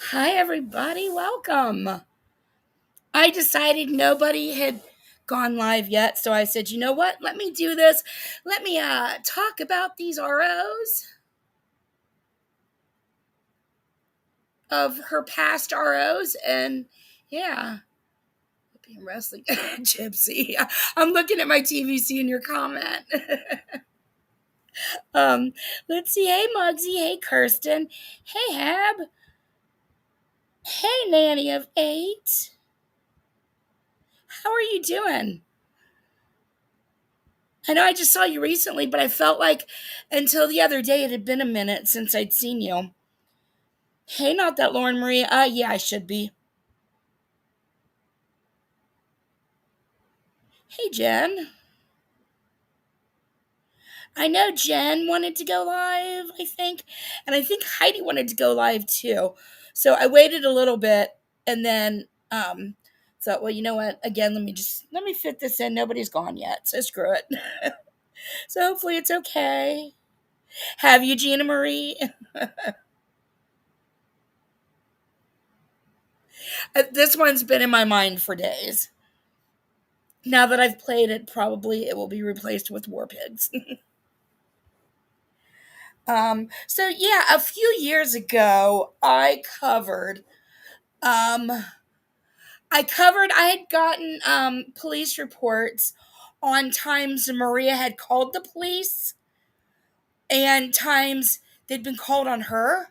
Hi, everybody. Welcome. I decided nobody had gone live yet, so I said, you know what? Let me do this. Let me talk about these ROs of her past ROs, and yeah, being wrestling gypsy. I'm looking at my TV, seeing your comment. um, let's see. Hey, Muggsy. Hey, Kirsten. Hey, Hab. Hey, Nanny of 8. How are you doing? I know I just saw you recently, but I felt like until the other day it had been a minute since I'd seen you. Hey, not that Lauren Marie. Yeah, I should be. Hey, Jen. I know Jen wanted to go live, I think. And I think Heidi wanted to go live too. So I waited a little bit and then thought, well, you know what? Again, let me fit this in. Nobody's gone yet, so screw it. So hopefully it's okay. Have you, Gina Marie? This one's been in my mind for days. Now that I've played it, probably it will be replaced with War Pigs. So yeah, a few years ago, um, I had gotten police reports on times Maria had called the police and times they'd been called on her.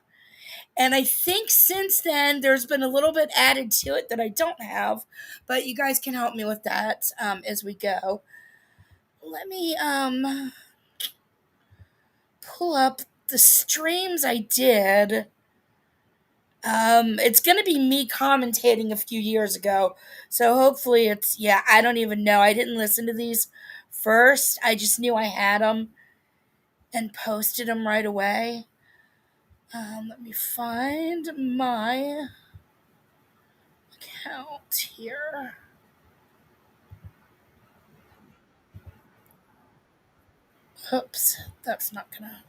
And I think since then there's been a little bit added to it that I don't have, but you guys can help me with that as we go. Let me pull up the streams I did. It's gonna be me commentating a few years ago, so hopefully yeah. I don't even know. I didn't listen to these first. I just knew I had them and posted them right away. Let me find my account here. Oops, that's not gonna.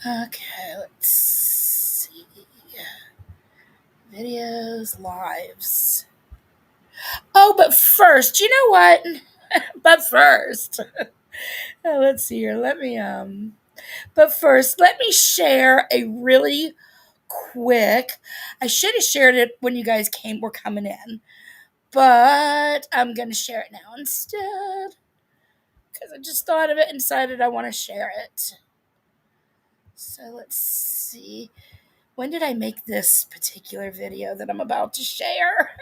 Okay, let's see. Videos, lives. Oh, but first, you know what? But first, let's see here. But first, let me share a really quick. I should have shared it when you guys were coming in, but I'm gonna share it now instead because I just thought of it and decided I want to share it. So let's see. When did I make this particular video that I'm about to share?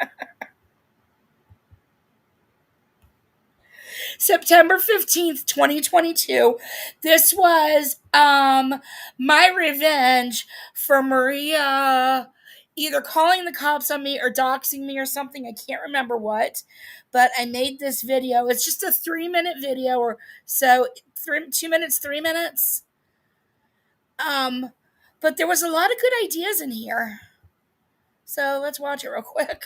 September 15th, 2022. This was my revenge for Maria either calling the cops on me or doxing me or something. I can't remember what. But I made this video. It's just a 3-minute video or so. 2 minutes, 3 minutes. But there was a lot of good ideas in here. So let's watch it real quick.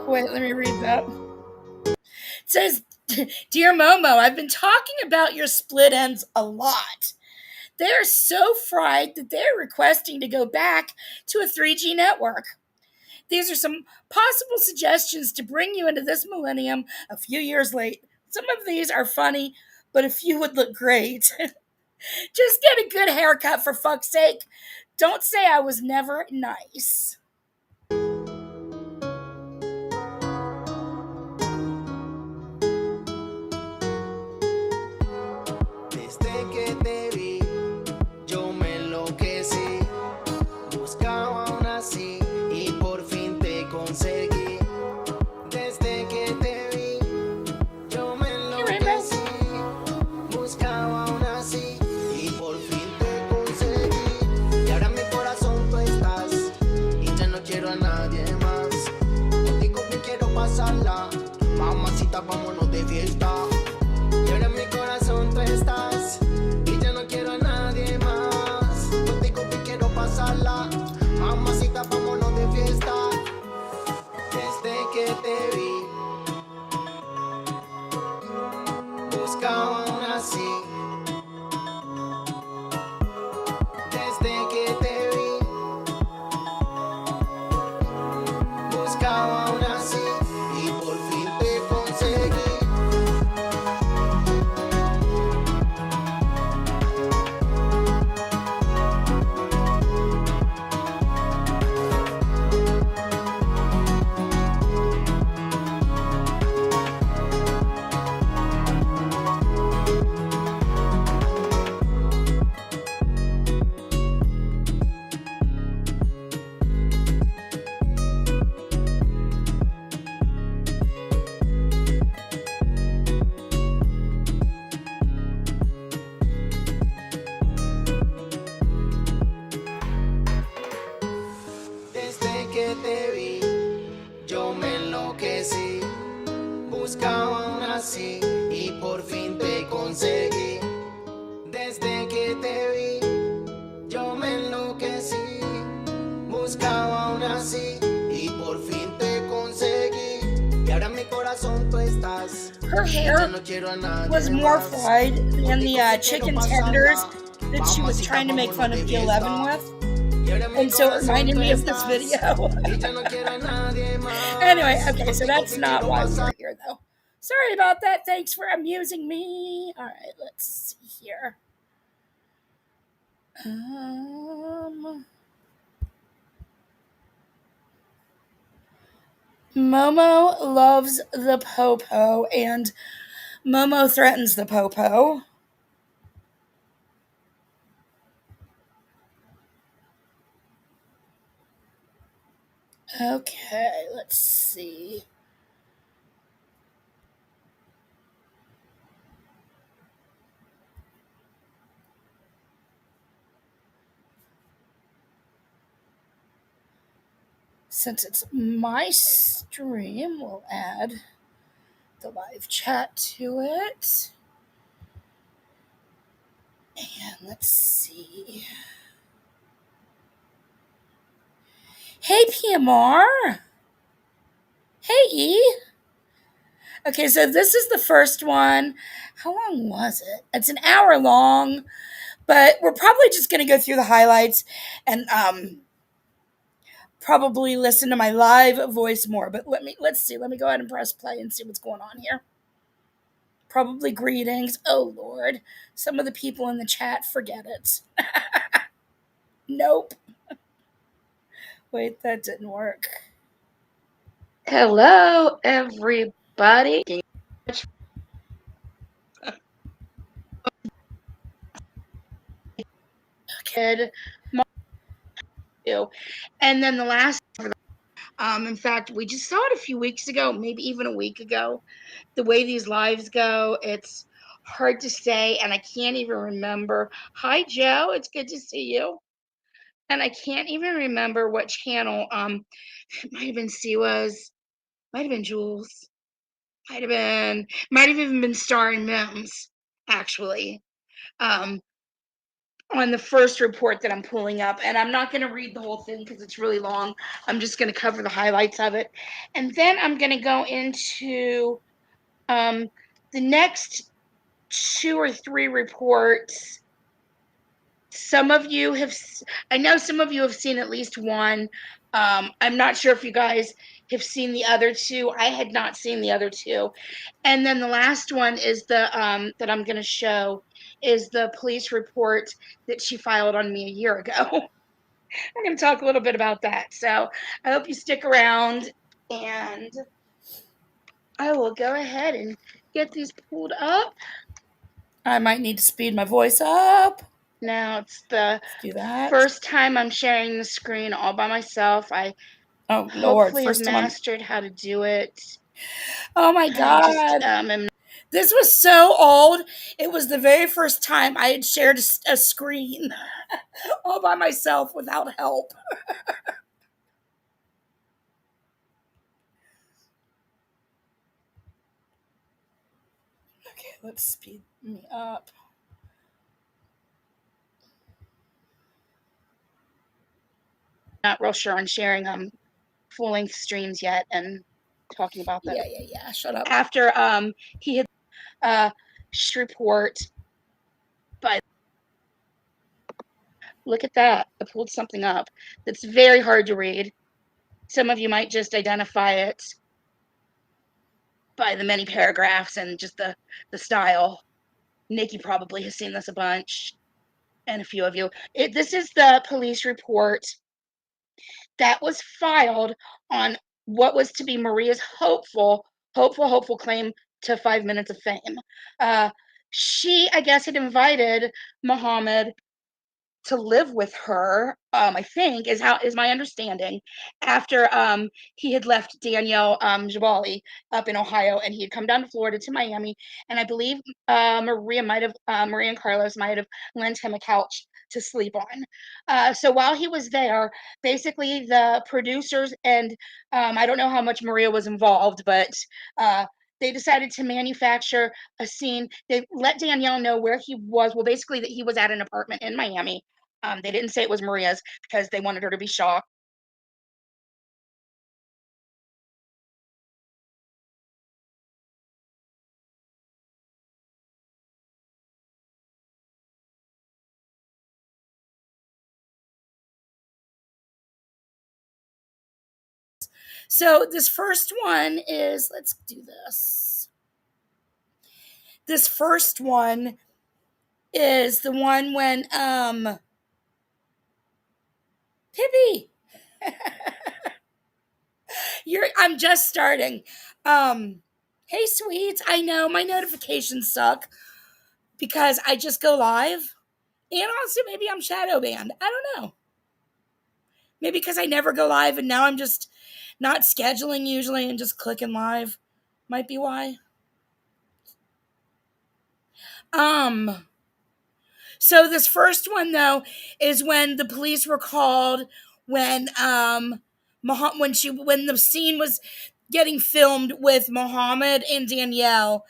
Wait, let me read that. It says, Dear Momo, I've been talking about your split ends a lot. They are so fried that they're requesting to go back to a 3G network. These are some possible suggestions to bring you into this millennium a few years late. Some of these are funny, but a few would look great. Just get a good haircut for fuck's sake. Don't say I was never nice. Desde que te vi, yo me enloquecí. Buscaba una así y por fin te conseguí. Desde que te vi, yo me enloquecí. Buscaba una así y por fin te conseguí. Y ahora en mi corazón tú estás y ya no quiero a nadie más. Contigo que quiero pasarla, mamacita, vámonos de fiesta. Y ahora en mi corazón tú estás y ya no quiero a nadie más. Contigo que quiero pasarla, mamacita, vámonos de fiesta. Desde que te vi, buscaba una así y por fin te conseguí. Desde que te vi, yo me enloquecí. Buscaba una así y por fin te conseguí. Desde que te vi, yo me enloquecí. Buscaba una así y por fin te conseguí. Y ahora en mi corazón tú estás. Her hair was more fried than the chicken tenders that she was trying to make fun of G11 with. And so it reminded me of this video. Anyway, okay, so that's not why we were here, though. Sorry about that. Thanks for amusing me. All right, let's see here. Momo loves the popo, and Momo threatens the popo. Okay, let's see. Since it's my stream, we'll add the live chat to it. And let's see. Hey, PMR. Hey, E. Okay, so this is the first one. How long was it? It's an hour long, but we're probably just going to go through the highlights and probably listen to my live voice more. But let's see. Let me go ahead and press play and see what's going on here. Probably greetings. Oh, Lord. Some of the people in the chat, forget it. Nope. Wait, that didn't work. Hello, everybody. Kid, and then the last, in fact, we just saw it a few weeks ago, maybe even a week ago. The way these lives go, it's hard to say, and I can't even remember. Hi, Joe. It's good to see you. And I can't even remember what channel. It might have been Siwa's, might have been Jules, might have even been Star and Mims, actually. On the first report that I'm pulling up, and I'm not going to read the whole thing because it's really long. I'm just going to cover the highlights of it, and then I'm going to go into the next 2 or 3 reports. Some of you have, I know some of you have seen at least one. I'm not sure if you guys have seen the other 2. I had not seen the other 2. And then the last one is the that I'm going to show is the police report that she filed on me a year ago. I'm going to talk a little bit about that. So I hope you stick around, and I will go ahead and get these pulled up. I might need to speed my voice up. Now it's the first time I'm sharing the screen all by myself. I hopefully have mastered how to do it. Oh my God. This was so old. It was the very first time I had shared a screen all by myself without help. Okay, let's speed me up. Not real sure on sharing full-length streams yet and talking about them. Yeah. Shut up. After he had report Look at that. I pulled something up that's very hard to read. Some of you might just identify it by the many paragraphs and just the style. Nikki probably has seen this a bunch, and a few of you. This is the police report that was filed on what was to be Maria's hopeful claim to 5 minutes of fame. She, I guess, had invited Muhammad to live with her, I think is my understanding, after he had left Danielle Jabali up in Ohio, and he had come down to Florida to Miami, and I believe Maria and Carlos might have lent him a couch to sleep on. So while he was there, basically the producers and I don't know how much Maria was involved, but uh, they decided to manufacture a scene. They let Danielle know where he was. Well, basically that he was at an apartment in Miami. They didn't say it was Maria's because they wanted her to be shocked. So this first one is, let's do this. This first one is the one when Pippi, I'm just starting. Hey sweets, I know my notifications suck because I just go live. And also maybe I'm shadow banned. I don't know. Maybe because I never go live and now I'm just not scheduling usually and just clicking live. Might be why. Um so this first one though is when the police were called when when the scene was getting filmed with Muhammad and Danielle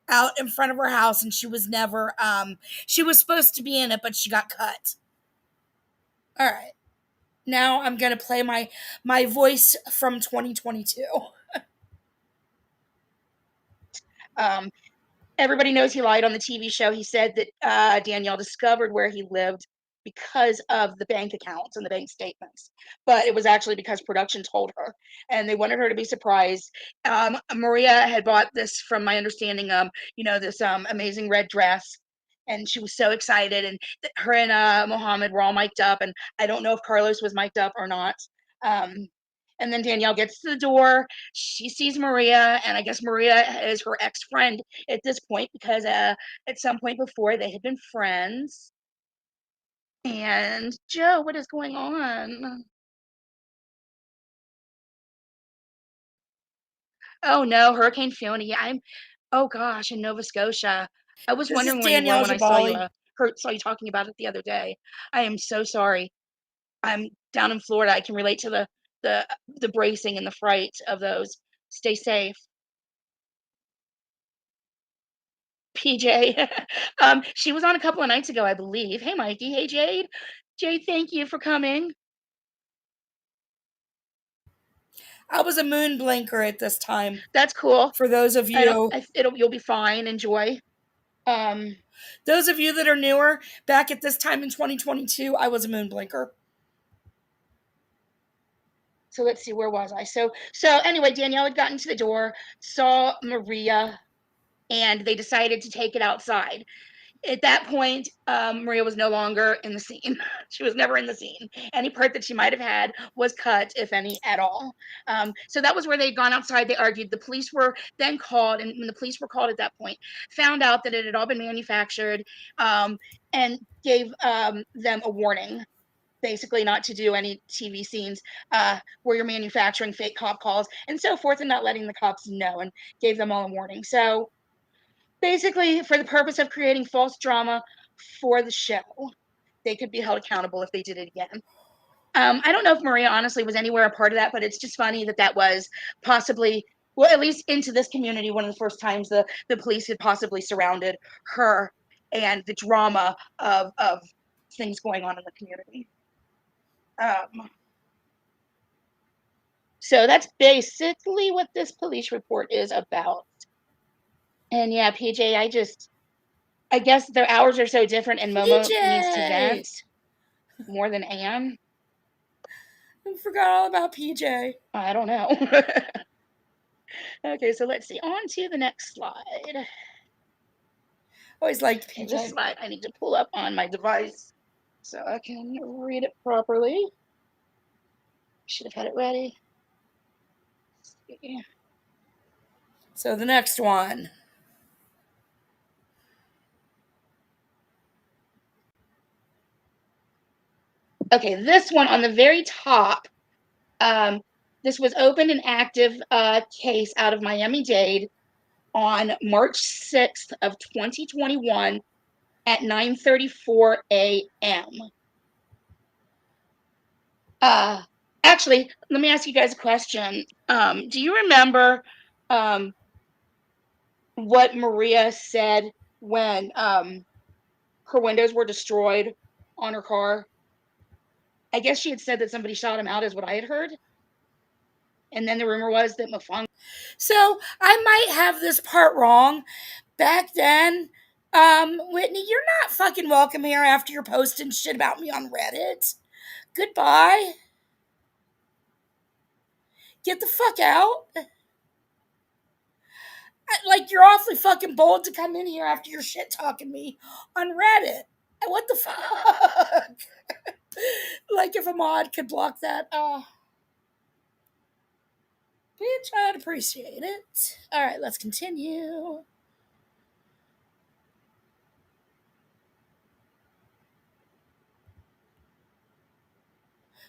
out in front of her house, and she was supposed to be in it, but she got cut. All right. Now I'm going to play my voice from 2022. Um, Everybody knows he lied on the TV show. He said that Danielle discovered where he lived because of the bank accounts and the bank statements, but it was actually because production told her, and they wanted her to be surprised. Maria had bought this, from my understanding, this amazing red dress, and she was so excited. And her and Mohammed were all mic'd up, and I don't know if Carlos was mic'd up or not. Um, and then Danielle gets to the door. She sees Maria, and I guess Maria is her ex friend at this point because at some point before they had been friends. And Joe, what is going on? Oh no, Hurricane Fiona. Yeah, oh gosh, in Nova Scotia. I was This is wondering where you were Danielle when I saw you Jabali. saw you talking about it the other day. I am so sorry. I'm down in Florida. I can relate to the bracing and the fright of those. Stay safe. PJ. She was on a couple of nights ago, I believe. Hey Mikey. Hey Jade. Jade, thank you for coming. I was a moon blinker at this time. That's cool. For those of I don't. you, You'll be fine. Enjoy. Um. those of you that are newer, back at this time in 2022, I was a moon blinker. So let's see. Where was I? So anyway, Danielle had gotten to the door, saw Maria, and they decided to take it outside. At that point, Maria was no longer in the scene. She was never in the scene. Any part that she might have had was cut, if any at all. So that was where they'd gone outside. They argued. The police were then called, and when the police were called at that point, found out that it had all been manufactured, and gave them a warning, basically not to do any TV scenes where you're manufacturing fake cop calls and so forth, and not letting the cops know, and gave them all a warning. So basically, for the purpose of creating false drama for the show, they could be held accountable if they did it again. I don't know if Maria honestly was anywhere a part of that, but it's just funny that was possibly, well, at least into this community, one of the first times the police had possibly surrounded her, and the drama of things going on in the community. Um, so that's basically what this police report is about. And yeah, PJ, I guess their hours are so different, and Momo needs to PJ! vent. More than Anne? I forgot all about PJ. I don't know. Okay, so let's see. On to the next slide. Always liked Okay, this PJ. slide I need to pull up on my device so I can read it properly. Should have had it ready. So the next one. Okay, this one on the very top. This was opened and active case out of Miami-Dade on March 6th of 2021 at 9:34 a.m. Actually, let me ask you guys a question. Do you remember what Maria said when her windows were destroyed on her car? I guess she had said that somebody shot him out, is what I had heard. And then the rumor was that Mafang. So I might have this part wrong. Back then, Whitney, you're not fucking welcome here after you're posting shit about me on Reddit. Goodbye. Get the fuck out. Like, you're awfully fucking bold to come in here after you're shit talking me on Reddit. What the fuck? Like, if a mod could block that, bitch, I'd appreciate it. Alright, let's continue.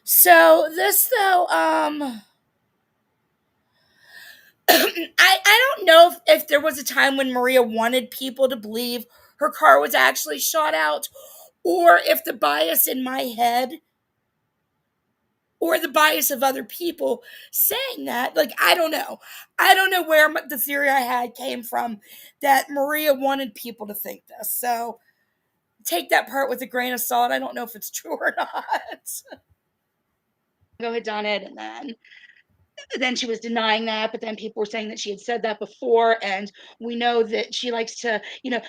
So, this, though, I don't know if there was a time when Maria wanted people to believe her car was actually shot out, or if the bias in my head or the bias of other people saying that. Like, I don't know. I don't know where the theory I had came from that Maria wanted people to think this. So take that part with a grain of salt. I don't know if it's true or not. Had done it, and then she was denying that, but then people were saying that she had said that before, and we know that she likes to,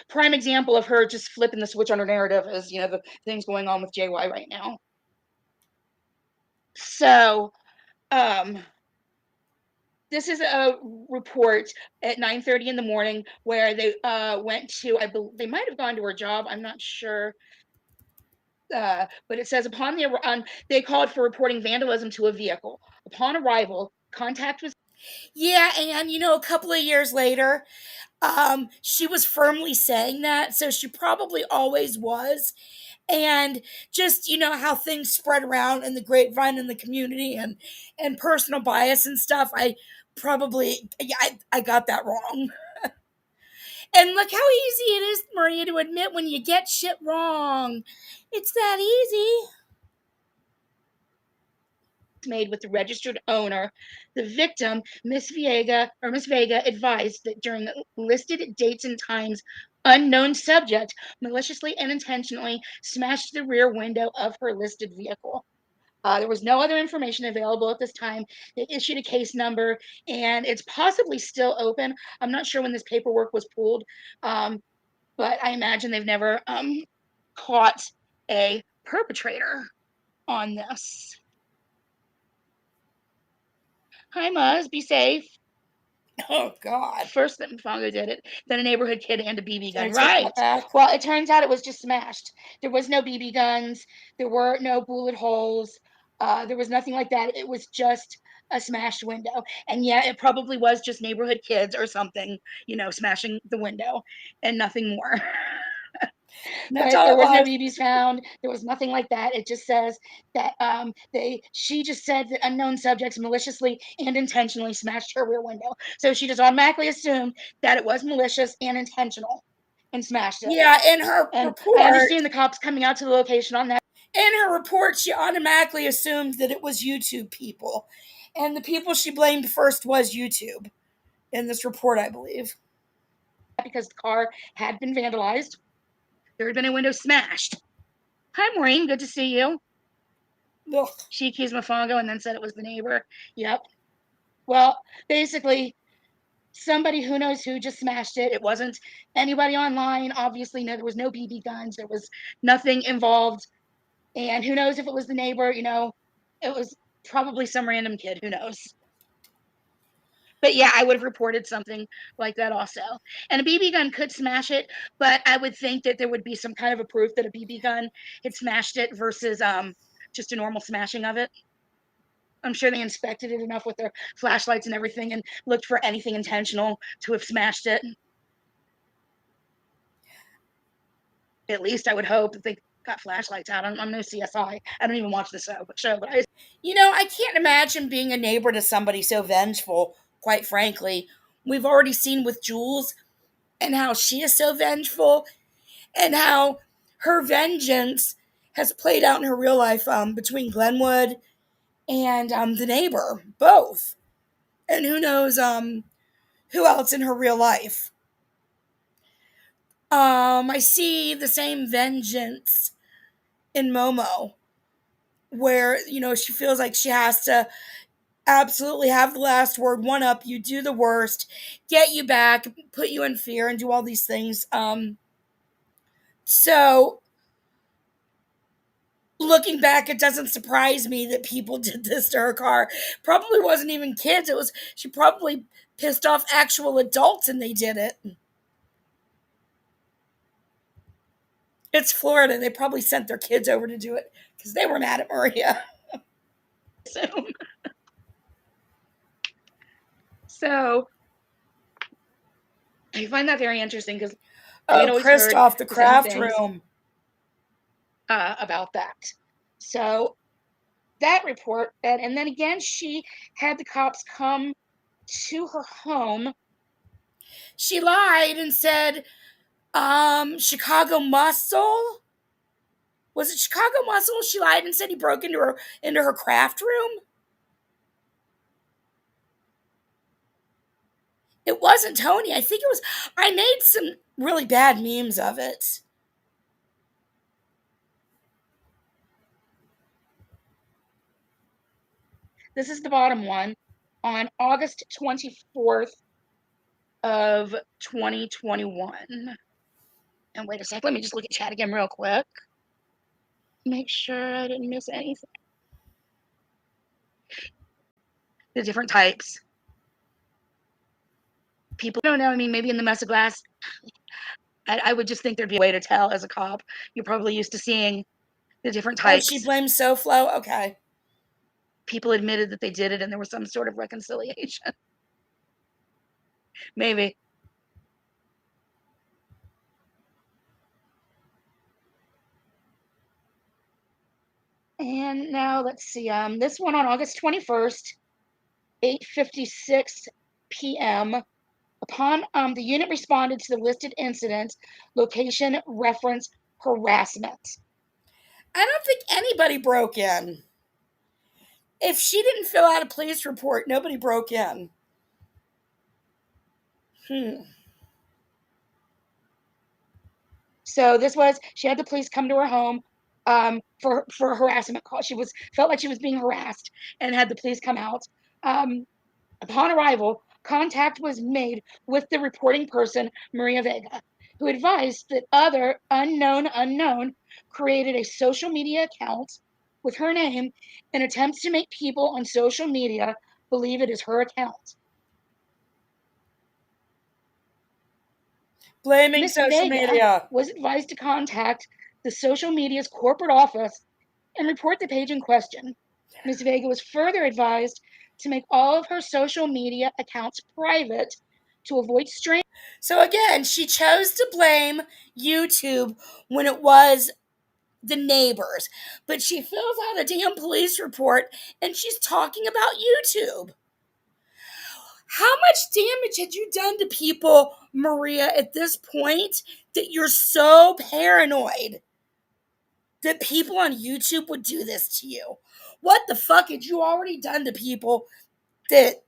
prime example of her just flipping the switch on her narrative is, the things going on with JY right now. So, this is a report at 9:30 in the morning where they went to, they might have gone to her job, I'm not sure. But it says they called for reporting vandalism to a vehicle. Upon arrival, contact was. Yeah, and a couple of years later, she was firmly saying that, so she probably always was. And just how things spread around in the grapevine in the community and personal bias and stuff, I got that wrong. And look how easy it is, Maria, to admit when you get shit wrong. It's that easy. Made with the registered owner. The victim, Miss Vega, advised that during the listed dates and times, unknown subject maliciously and intentionally smashed the rear window of her listed vehicle. There was no other information available at this time. They issued a case number, and it's possibly still open. I'm not sure when this paperwork was pulled, but I imagine they've never caught a perpetrator on this. Hi, Muzz. Be safe. Oh, God. First that Mfongo did it, then a neighborhood kid and a BB gun. Can I take Right. that back? Well, it turns out it was just smashed. There was no BB guns. There were no bullet holes. There was nothing like that. It was just a smashed window. And yeah, it probably was just neighborhood kids or something, smashing the window and nothing more. That's But all there it was no was. BBs found. There was nothing like that. It just says that she just said that unknown subjects maliciously and intentionally smashed her rear window. So she just automatically assumed that it was malicious and intentional and smashed it. Yeah, in her And I report, understand the cops coming out to the location on that. she automatically assumed that it was YouTube people. And the people she blamed first was YouTube in this report, I believe. Because the car had been vandalized. There had been a window smashed. Hi, Maureen. Good to see you. Ugh. She accused Mfongo and then said it was the neighbor. Yep. Well, basically, somebody who knows who just smashed it. It wasn't anybody online. Obviously, no, there was no BB guns. There was nothing involved And who knows if it was the neighbor, it was probably some random kid, who knows. But yeah, I would have reported something like that also. And a BB gun could smash it, but I would think that there would be some kind of a proof that a BB gun had smashed it versus just a normal smashing of it. I'm sure they inspected it enough with their flashlights and everything and looked for anything intentional to have smashed it. At least I would hope that they got flashlights out. I'm no CSI. I don't even watch the show, but I can't imagine being a neighbor to somebody so vengeful, quite frankly. We've already seen with Jules and how she is so vengeful and how her vengeance has played out in her real life between Glenwood and the neighbor, both. And who knows who else in her real life. I see the same vengeance in Momo, where, she feels like she has to absolutely have the last word, one up you, do the worst, get you back, put you in fear, and do all these things. So looking back, it doesn't surprise me that people did this to her car. Probably wasn't even kids. She probably pissed off actual adults and they did it. It's Florida. They probably sent their kids over to do it because they were mad at Maria. So I find that very interesting because I had Oh, always heard Christoph, the the same craft things room. about that. So that report, and then again, she had the cops come to her home. She lied and said, Chicago Muscle. Was it Chicago Muscle? She lied and said he broke into her craft room. It wasn't Tony. I think it was. I made some really bad memes of it. This is the bottom one. On August 24th of 2021. And wait a sec, let me just look at chat again real quick. Make sure I didn't miss anything. The different types. People don't know. I mean, maybe in the mess of glass, I would just think there'd be a way to tell as a cop. You're probably used to seeing the different Oh, types. she blames SoFlo? Okay. People admitted that they did it and there was some sort of reconciliation. Maybe. And now let's see. This one on August 21st, 8:56 p.m. Upon the unit responded to the listed incident, location reference harassment. I don't think anybody broke in. If she didn't fill out a police report, nobody broke in. So she had the police come to her home for a harassment call. She felt like she was being harassed and had the police come out. Upon arrival, contact was made with the reporting person, Maria Vega, who advised that other unknown created a social media account with her name and attempts to make people on social media believe it is her account. Blaming Miss social Vega media. was advised to contact the social media's corporate office and report the page in question. Ms. Vega was further advised to make all of her social media accounts private to avoid strain. So again, she chose to blame YouTube when it was the neighbors. But she fills out a damn police report and she's talking about YouTube. How much damage had you done to people, Maria, at this point that you're so paranoid that people on YouTube would do this to you? What the fuck had you already done to people that,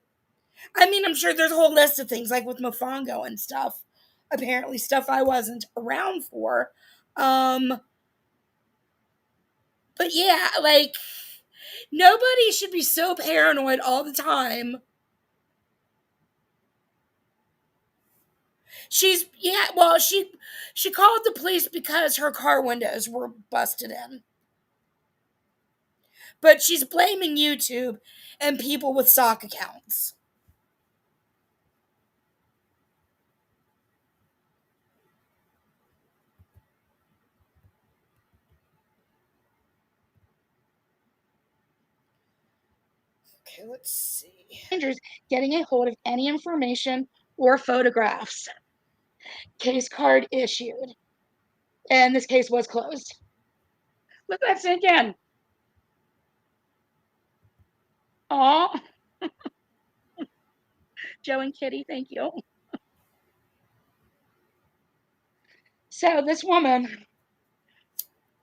I mean, I'm sure there's a whole list of things like with Mofongo and stuff. Apparently stuff I wasn't around for. But yeah, like, nobody should be so paranoid all the time. She called the police because her car windows were busted in. But she's blaming YouTube and people with sock accounts. Okay, let's see. Strangers getting a hold of any information or photographs. Case card issued. And this case was closed. Let that sink in. Aw. Joe and Kitty, thank you. So this woman,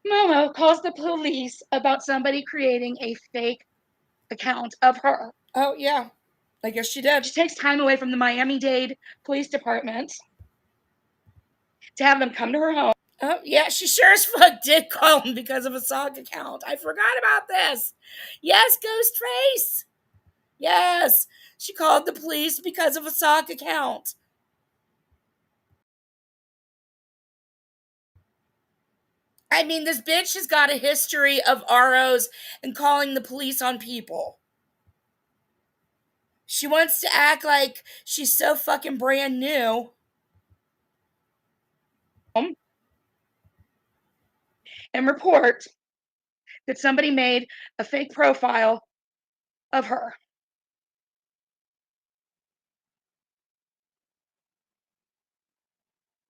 Momo, calls the police about somebody creating a fake account of her. Oh, yeah. I guess she did. She takes time away from the Miami-Dade Police Department to have them come to her home. Oh, yeah, she sure as fuck did call him because of a sock account. I forgot about this. Yes, Ghostface. Yes, she called the police because of a sock account. I mean, this bitch has got a history of ROs and calling the police on people. She wants to act like she's so fucking brand new. And report that somebody made a fake profile of her.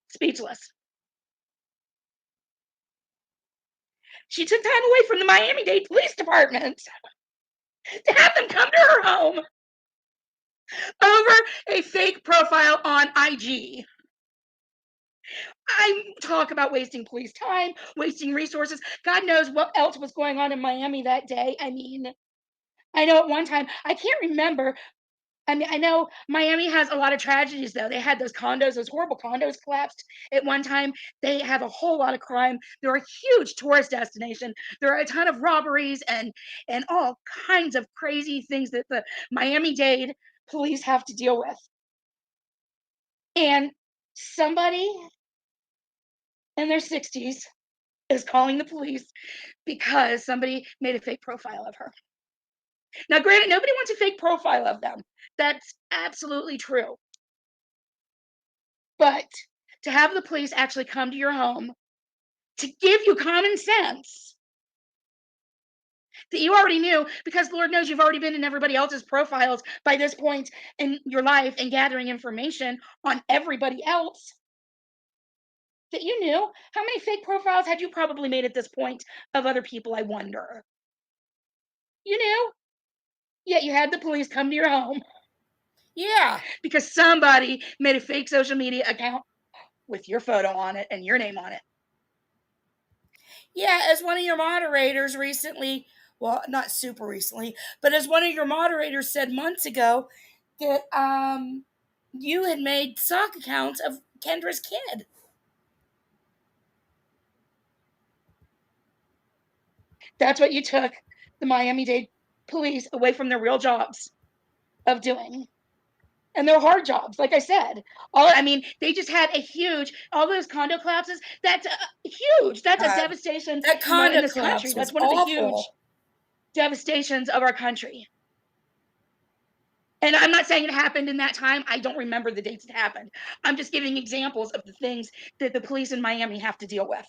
Speechless. She took time away from the Miami-Dade Police Department to have them come to her home over a fake profile on IG. I talk about wasting police time, wasting resources. God knows what else was going on in Miami that day. I mean, I know at one time, I can't remember. I mean, I know Miami has a lot of tragedies, though. They had those condos, those horrible condos collapsed at one time. They have a whole lot of crime. They're a huge tourist destination. There are a ton of robberies and all kinds of crazy things that the Miami-Dade police have to deal with. And somebody in their 60s is calling the police because somebody made a fake profile of her. Now, granted, nobody wants a fake profile of them. That's absolutely true. But to have the police actually come to your home to give you common sense that you already knew, because Lord knows you've already been in everybody else's profiles by this point in your life and gathering information on everybody else, that you knew. How many fake profiles had you probably made at this point of other people, I wonder? You knew, yet you had the police come to your home. Yeah. Because somebody made a fake social media account with your photo on it and your name on it. Yeah, as one of your moderators recently, well, not super recently, but as one of your moderators said months ago, that you had made sock accounts of Kendra's kid. That's what you took the Miami-Dade police away from their real jobs of doing. And they're hard jobs, like I said. I mean, they just had a huge, all those condo collapses. That's huge. That's a devastation, That in condo this country. collapse was That's one of the huge awful. devastations of our country. And I'm not saying it happened in that time. I don't remember the dates it happened. I'm just giving examples of the things that the police in Miami have to deal with.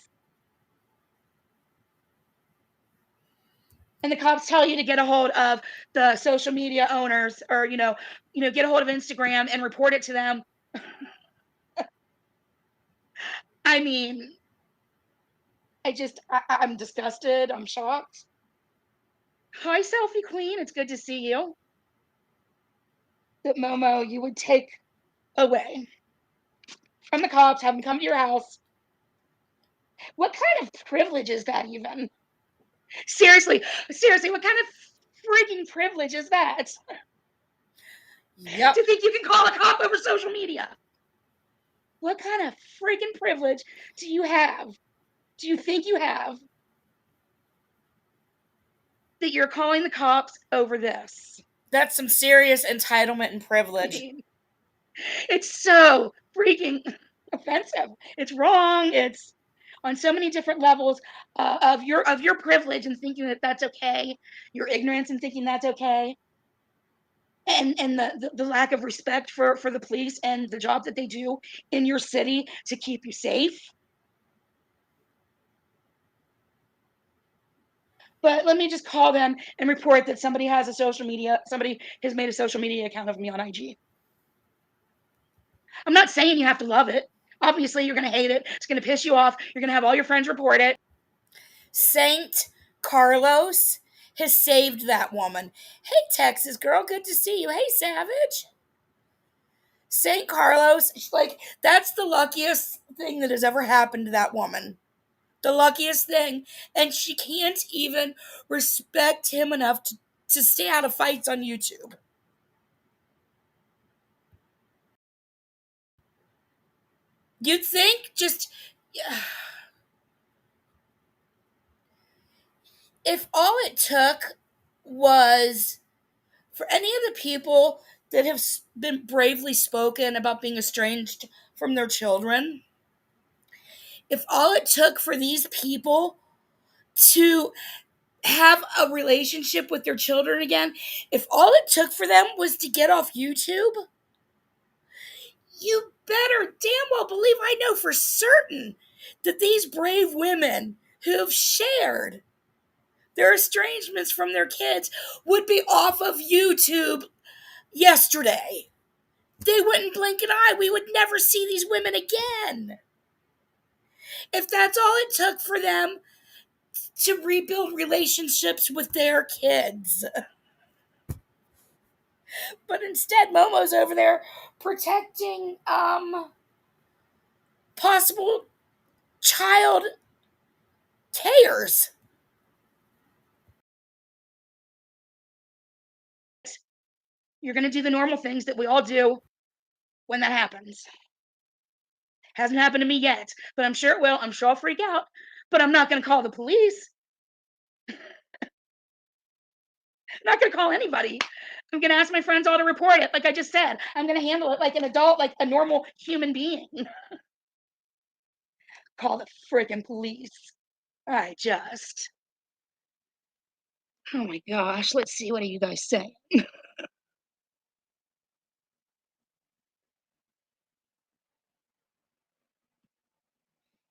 And the cops tell you to get a hold of the social media owners, or get a hold of Instagram and report it to them. I mean, I'm disgusted. I'm shocked. Hi, Selfie Queen. It's good to see you. That Momo, you would take away from the cops, have them come to your house. What kind of privilege is that even? Seriously, what kind of freaking privilege is that? Yep. To think you can call a cop over social media. What kind of freaking privilege do you have? Do you think you have that you're calling the cops over this? That's some serious entitlement and privilege. I mean, it's so freaking offensive. It's wrong. It's on so many different levels of your privilege and thinking that that's okay, your ignorance and thinking that's okay, and the lack of respect for the police and the job that they do in your city to keep you safe. But let me just call them and report that somebody has made a social media account of me on IG. I'm not saying you have to love it. Obviously, you're going to hate it. It's going to piss you off. You're going to have all your friends report it. Saint Carlos has saved that woman. Hey, Texas girl, good to see you. Hey, Savage. St. Carlos, like, that's the luckiest thing that has ever happened to that woman. The luckiest thing. And she can't even respect him enough to stay out of fights on YouTube. You'd think just. If all it took was for any of the people that have been bravely spoken about being estranged from their children, if all it took for these people to have a relationship with their children again, if all it took for them was to get off YouTube, you better damn well believe I know for certain that these brave women who have shared their estrangements from their kids would be off of YouTube yesterday. They wouldn't blink an eye. We would never see these women again. If that's all it took for them to rebuild relationships with their kids. But instead, Momo's over there protecting possible child tears. You're going to do the normal things that we all do when that happens. Hasn't happened to me yet, but I'm sure it will. I'm sure I'll freak out, but I'm not going to call the police. I'm not going to call anybody. I'm going to ask my friends all to report it. Like I just said, I'm going to handle it like an adult, like a normal human being. Call the freaking police. I just. Oh my gosh. Let's see. What are you guys saying?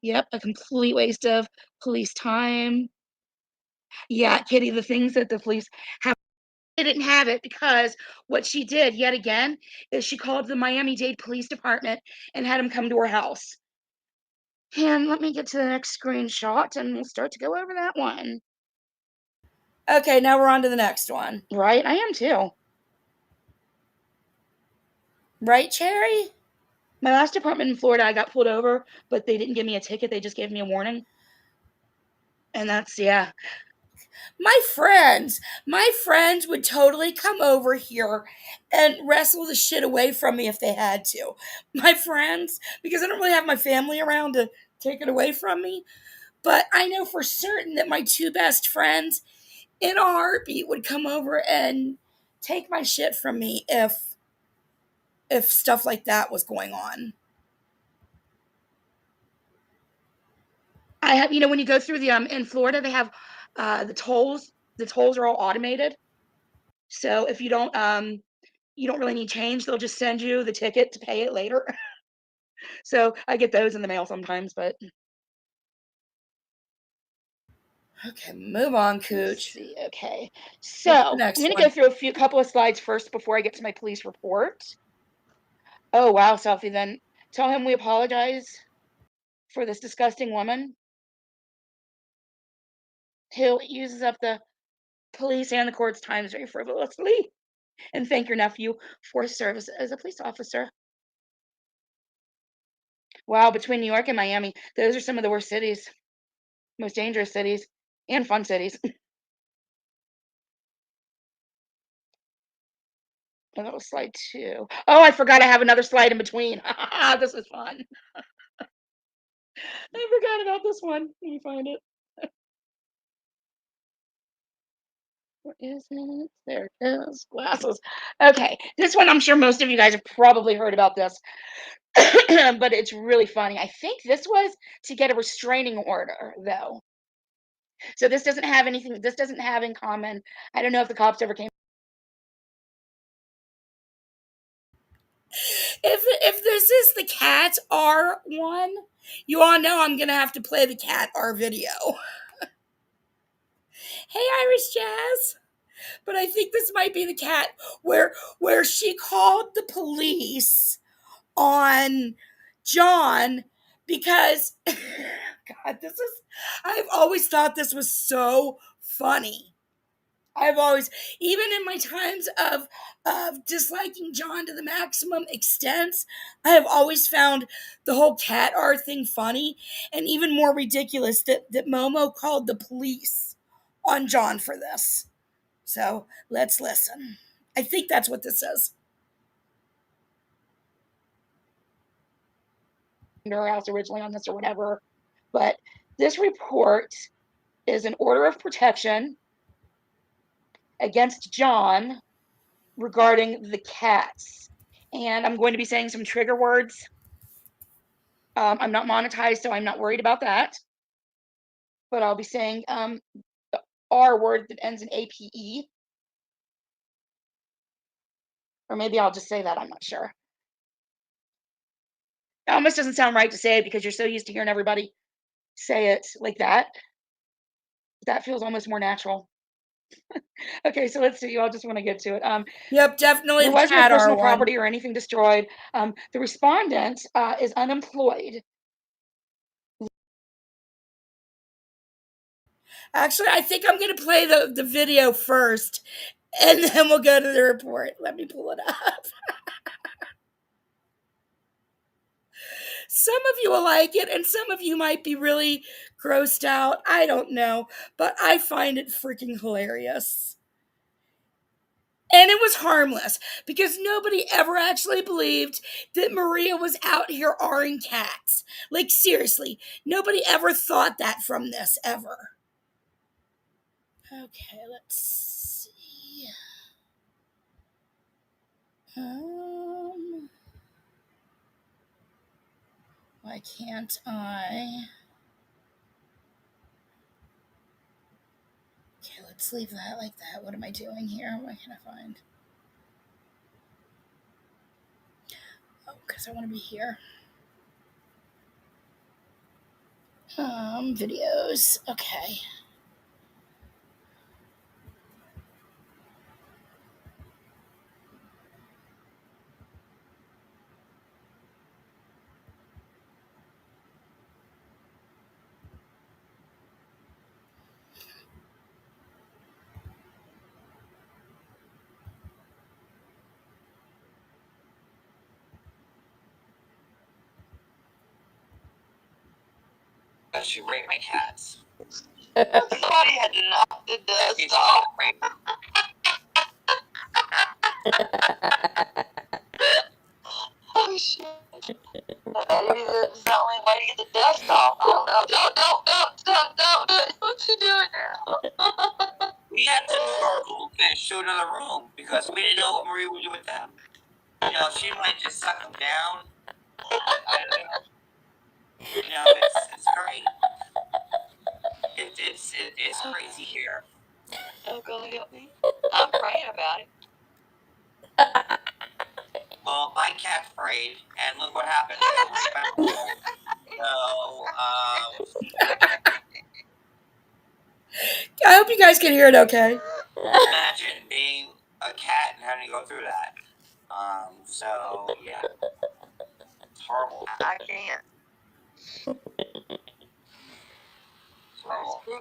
Yep, a complete waste of police time. Yeah, Kitty, the things that the police have, they didn't have it because what she did yet again is she called the Miami-Dade Police Department and had them come to her house. And let me get to the next screenshot and we'll start to go over that one. Okay, now we're on to the next one. Right? I am too. Right, Cherry? My last apartment in Florida, I got pulled over, but they didn't give me a ticket. They just gave me a warning. And that's, yeah. My friends would totally come over here and wrestle the shit away from me if they had to. My friends, because I don't really have my family around to take it away from me. But I know for certain that my two best friends in a heartbeat would come over and take my shit from me if stuff like that was going on. I have, when you go through the in Florida, they have the tolls. The tolls are all automated. So if you don't really need change, they'll just send you the ticket to pay it later. So I get those in the mail sometimes, but Okay, move on, let's Cooch. see. Okay. So What's the I'm next gonna one? go through couple of slides first before I get to my police report. Oh wow, Selfie, then tell him we apologize for this disgusting woman who uses up the police and the court's time very frivolously. And thank your nephew for his service as a police officer. Wow, between New York and Miami, those are some of the worst cities, most dangerous cities, and fun cities. Oh, that was slide 2. Oh, I forgot I have another slide in between. This is fun. I forgot about this one. Let me find it. Where is it? There it is. Glasses. Okay, this one I'm sure most of you guys have probably heard about this, but it's really funny. I think this was to get a restraining order, though. So this doesn't have anything. This doesn't have in common. I don't know if the cops ever came. If this is the cat R one, you all know I'm gonna have to play the cat R video. Hey, Irish Jazz. But I think this might be the cat where she called the police on John because God, this is I've always thought this was so funny. I've always, even in my times of disliking John to the maximum extent, I have always found the whole cat R thing funny, and even more ridiculous that Momo called the police on John for this. So let's listen. I think that's what this is. Her house originally on this or whatever, but this report is an order of protection against John regarding the cats. And I'm going to be saying some trigger words. I'm not monetized, so I'm not worried about that. But I'll be saying the R word that ends in APE. Or maybe I'll just say that, I'm not sure. It almost doesn't sound right to say it because you're so used to hearing everybody say it like that. That feels almost more natural. Okay, so let's see. You all just want to get to it. Yep, definitely There the was no cat R personal one. property or anything destroyed. The respondent is unemployed. Actually, I think I'm going to play the video first, and then we'll go to the report. Let me pull it up. Some of you will like it, and some of you might be really grossed out. I don't know, but I find it freaking hilarious. And it was harmless because nobody ever actually believed that Maria was out here R-ing cats. Like, seriously, nobody ever thought that from this, ever. Okay, let's see. Why can't I? Okay, let's leave that like that. What am I doing here? What can I find? Oh, because I want to be here. Videos. Okay. She raped my cats. Somebody had to knock the dust off. Oh shit. Maybe that's the only way to get the dust off. Oh no, don't do it. What you doing now? We had to move our goldfish to another room because we didn't know what Marie would do with them. You know, she might just suck them down. I don't know. You know, it's great. It's crazy here. Oh, God help me. I'm praying about it. Well, my cat prayed, and look what happened. So, I hope you guys can hear it okay. imagine being a cat and having to go through that. So, yeah. It's horrible. I can't.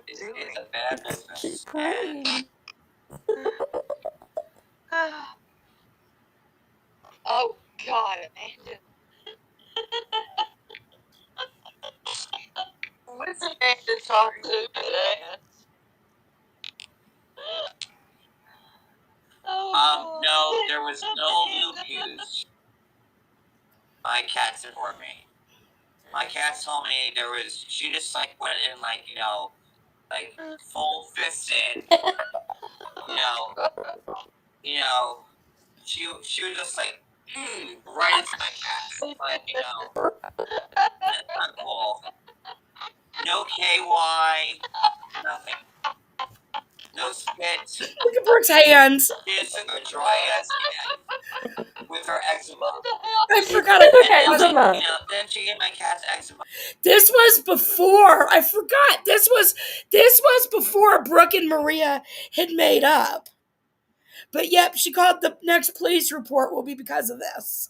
It's a bad business. She's praying. Oh, God, Amanda. What's Amanda talking to today? No, there was no lube used. My cats informed me. My cats told me she just like went in like, you know, like full fist in. you know, she was just like, right into my cat. Like, that's not cool. No KY, nothing. No spit. Look at Brooke's hands. She just took a dry ass hand with her eczema. I forgot I And then, Eczema. then she gave my cat's eczema. This was before. I forgot. This was before Brooke and Maria had made up. But yep, she called the next police report will be because of this.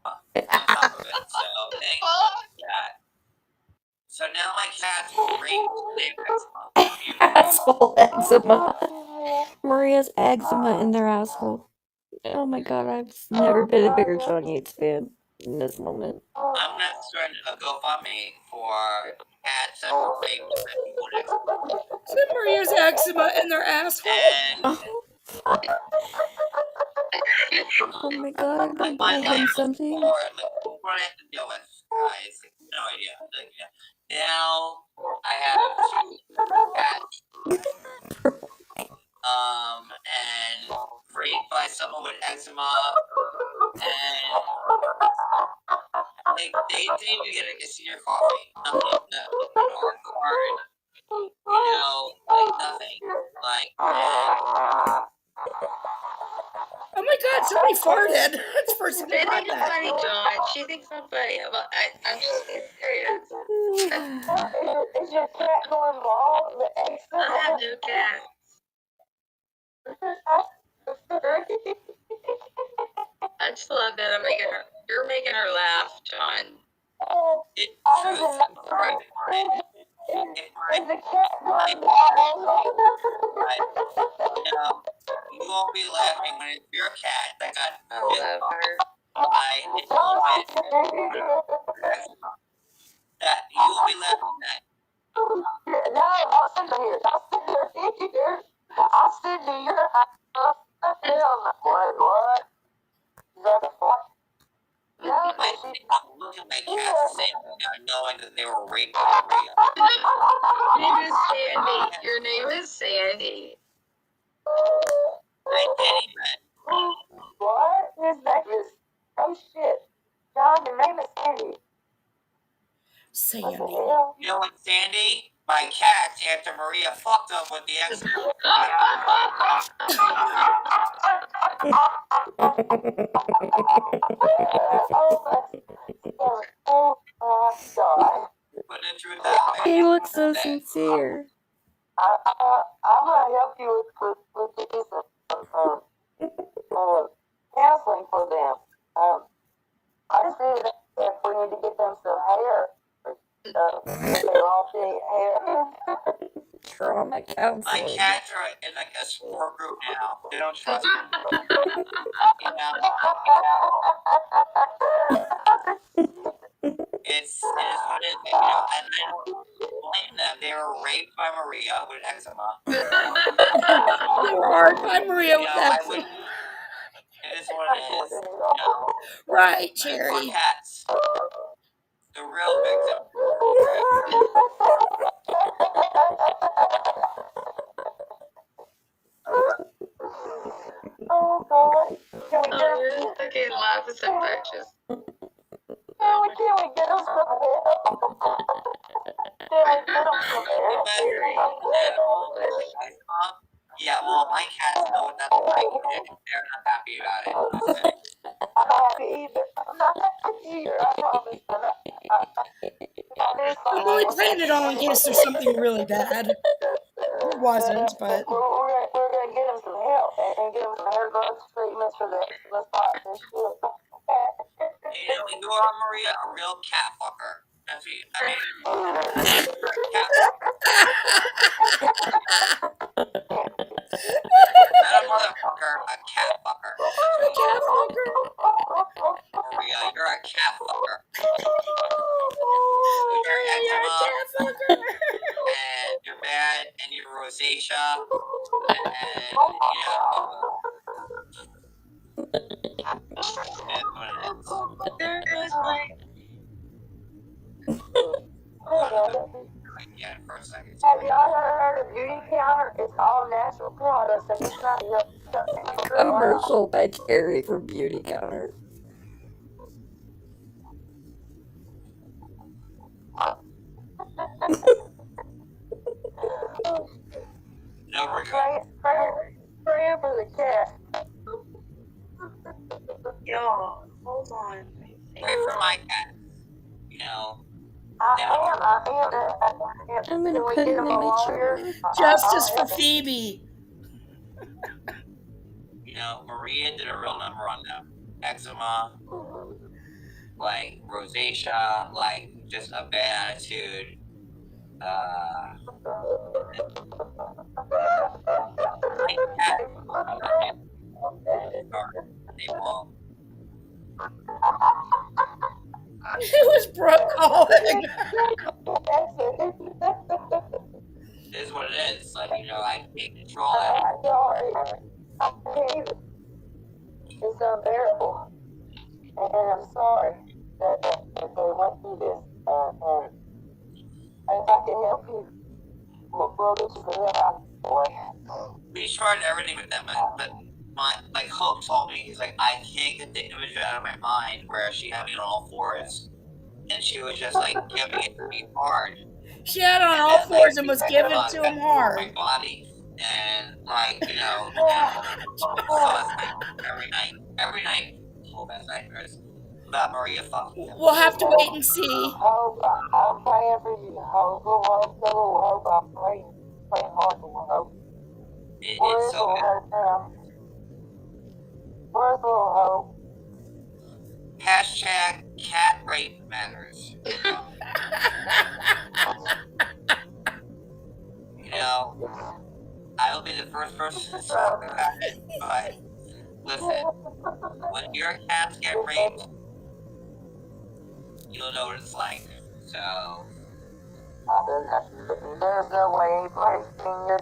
On top of it. So thank you. So now my cat's eczema. Asshole eczema. Maria's eczema in their asshole. Oh my god, I've never been a bigger John Yates fan in this moment. I'm gonna start a GoFundMe for cats that were raped by people with eczema. So Maria's eczema in their asshole. And Oh my god, I'm gonna like buy my him life something. before, like what I have to deal with, guys, no idea. Like, now I have two cats. And raped by someone with eczema, and like they didn't even get a senior coffee. Nothing, or card, like nothing. Like, Oh my god, somebody farted. That's the first thing I I think it's that. funny, John. She thinks I'm funny. I'm just being serious. Is your cat going bald? I have no cat. I just love that I'm making her. You're making her laugh, John. it's right. Is the cat going bald? You won't be laughing when it's your cat that got I love her. by its that you will be laughing at. No, I'll send her here. I'll send her here. What? Is that a fart? No, I think I'm looking at my cats the same way now, knowing that they were raped by Maria. Your name is Sandy. Your name is Sandy. I didn't even. what? His name is... Oh, shit. John, your name is Sandy. Sandy. You know what, Sandy? My cats, after Maria fucked up with the eczema. Oh, my God. But the truth out He looks so sincere. I'm going to help you with this counseling for them. I just need if we need to get them some hair. They're all big hair. Trauma My counseling. cats are in like a support group now. They don't trust me. It is what it is. And I don't blame them. They were raped by Maria with eczema. They were hard by Maria with I eczema. wouldn't. It is what it is. Right, Poor Cherry. cats. The real victim. Oh, God. Can we Oh, get your them? fucking laugh is infectious. Can we get them some hair? Can we get them some hair? Yeah, well, my cats know what that's like. They're not happy about it. I'm not happy either. I'm not happy either. I promise. I'm only playing it all in case there's something really bad. There wasn't, but We're going to get him some help and give him some hair growth treatments for the spots and shit. You are, Maria, a real cat fucker. That's what you're a cat fucker. Not a motherfucker, a cat fucker. cat fucker. Maria, you're a cat fucker. You're a cat fucker. And you're bad, and you're rosacea, and There goes my. it's all natural products, and it's not your Commercial by Terry from Beauty Counter. No, we're good. Pray for the cat. Y'all, hold on. Pray for my cat. You know, I'm gonna Can we put get him him in a my lawyer? jar. Justice for Phoebe. you know, Maria did a real number on them. Eczema, like rosacea, like just a bad attitude. My cat, I'm not getting they won't. It was Brooke calling. It is what it is. Like, you know, I can't control it. It's unbearable. And I'm sorry that they went through this. And if I can help you, we'll get you the hell out of the way. We tried everything with them, but my like Hope told me, he's like, I can't get the image out of my mind where she had me on all fours, and she was just like giving it to me hard. She had on And all then, fours like, and was giving it to him hard. my body, and like, you know, so it's like every night, Hope has nightmares about Maria fucking him. We'll have to wait and see. Hope, I'm praying for you. Hope, I'm praying hard for you. Hope. It's so bad. Where's little Hope? Hashtag cat rape matters. You know, I will be the first person to talk about it, but listen, when your cats get raped, you'll know what it's like. So, There's no way placing your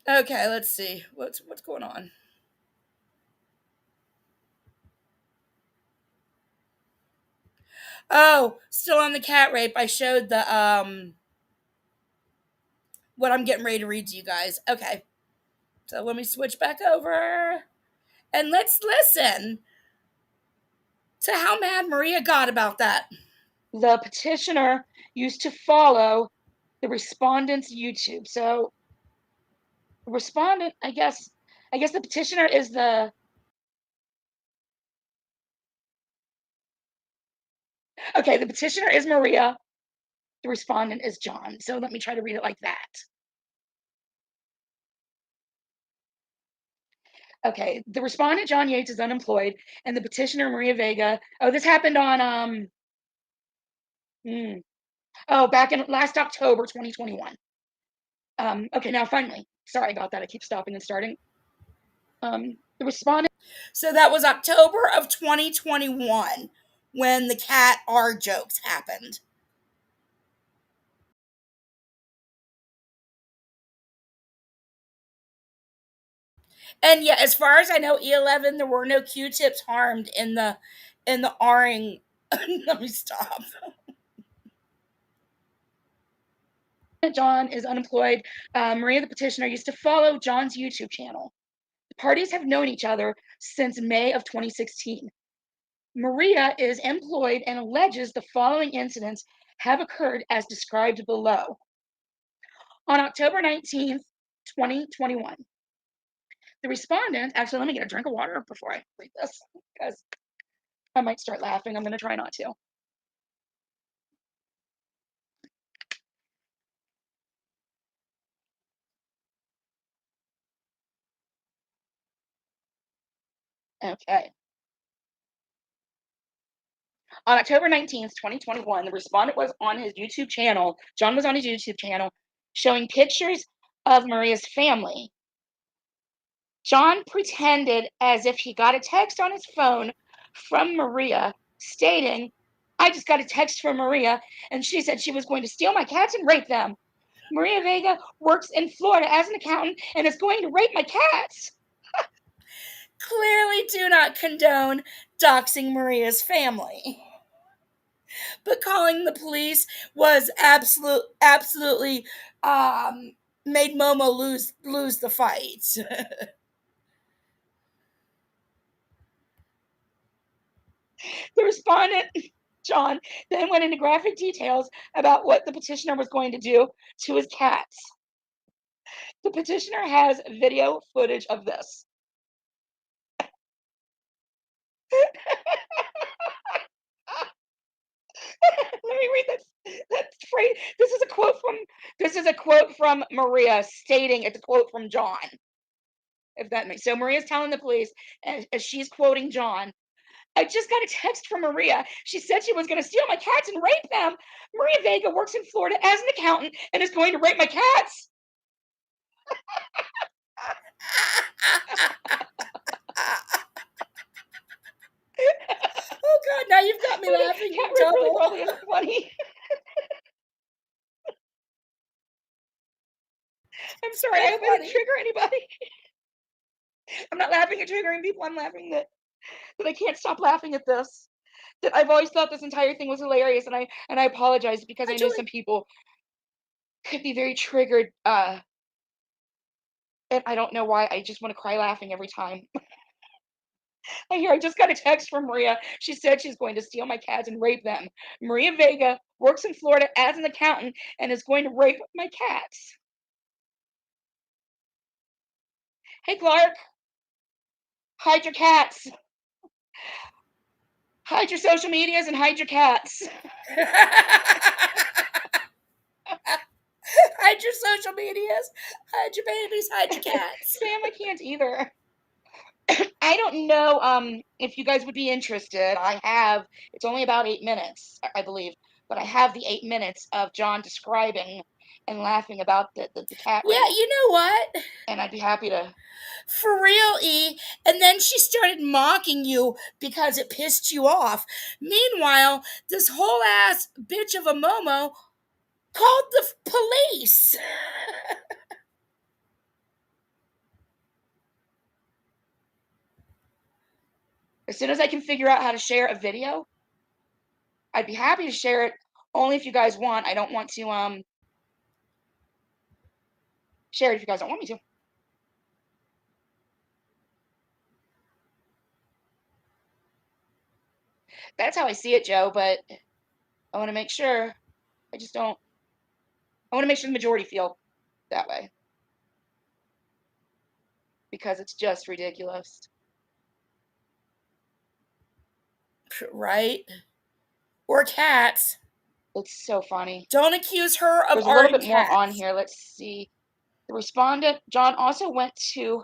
Okay, let's see. What's going on? Oh, still on the cat rape. I showed the what I'm getting ready to read to you guys. Okay. So let me switch back over and let's listen to how mad Maria got about that. The petitioner used to follow the respondent's YouTube. So the respondent, I guess the petitioner is the okay, the petitioner is Maria, the respondent is John. So let me try to read it like that. Okay, the respondent John Yates is unemployed, and the petitioner Maria Vega. Oh, this happened on back in last October 2021. Okay, now finally, sorry about that. I keep stopping and starting. The respondent. So that was October of 2021 when the cat R jokes happened. And yeah, as far as I know, E11, there were no Q-tips harmed in the R-ing. Let me stop. John is unemployed. Maria, the petitioner, used to follow John's YouTube channel. The parties have known each other since May of 2016. Maria is employed and alleges the following incidents have occurred as described below. On October 19th, 2021, the respondent, actually, let me get a drink of water before I read this because I might start laughing. I'm going to try not to. Okay. On October 19th, 2021, the respondent was on his YouTube channel. John was on his YouTube channel showing pictures of Maria's family. John pretended as if he got a text on his phone from Maria stating, I just got a text from Maria and she said she was going to steal my cats and rape them. Maria Vega works in Florida as an accountant and is going to rape my cats. Clearly do not condone doxing Maria's family. But calling the police was absolutely made Momo lose the fight. The respondent, John, then went into graphic details about what the petitioner was going to do to his cats. The petitioner has video footage of this. Let me read this. That's phrase. This is a quote from Maria stating it's a quote from John. If that makes so, Maria's telling the police as she's quoting John. I just got a text from Maria. She said she was going to steal my cats and rape them. Maria Vega works in Florida as an accountant and is going to rape my cats. Oh God! Now you've got me laughing Cat rape double. really probably isn't funny. I'm sorry. I hope I didn't trigger anybody. I'm not laughing at triggering people. I'm laughing that I can't stop laughing at this. That I've always thought this entire thing was hilarious, and I apologize because I know some people could be very triggered. And I don't know why. I just want to cry laughing every time. I just got a text from Maria. She said she's going to steal my cats and rape them. Maria Vega works in Florida as an accountant and is going to rape my cats. Hey, Clark. Hide your cats. Hide your social medias and hide your cats. Hide your social medias. Hide your babies. Hide your cats. Sam, I can't either. I don't know if you guys would be interested. It's only about 8 minutes, I believe, but I have the 8 minutes of John describing and laughing about the cat rape. Yeah, you know what? And I'd be happy to. For real, E. And then she started mocking you because it pissed you off. Meanwhile, this whole ass bitch of a Momo called the police. As soon as I can figure out how to share a video, I'd be happy to share it. Only if you guys want. I don't want to share it if you guys don't want me to. That's how I see it, Joe, but I want to make sure. I just don't. I want to make sure the majority feel that way. Because it's just ridiculous. Right? Or cats. It's so funny. Don't accuse her of There's a little art bit more cats. on here. Let's see. The respondent, John, also went to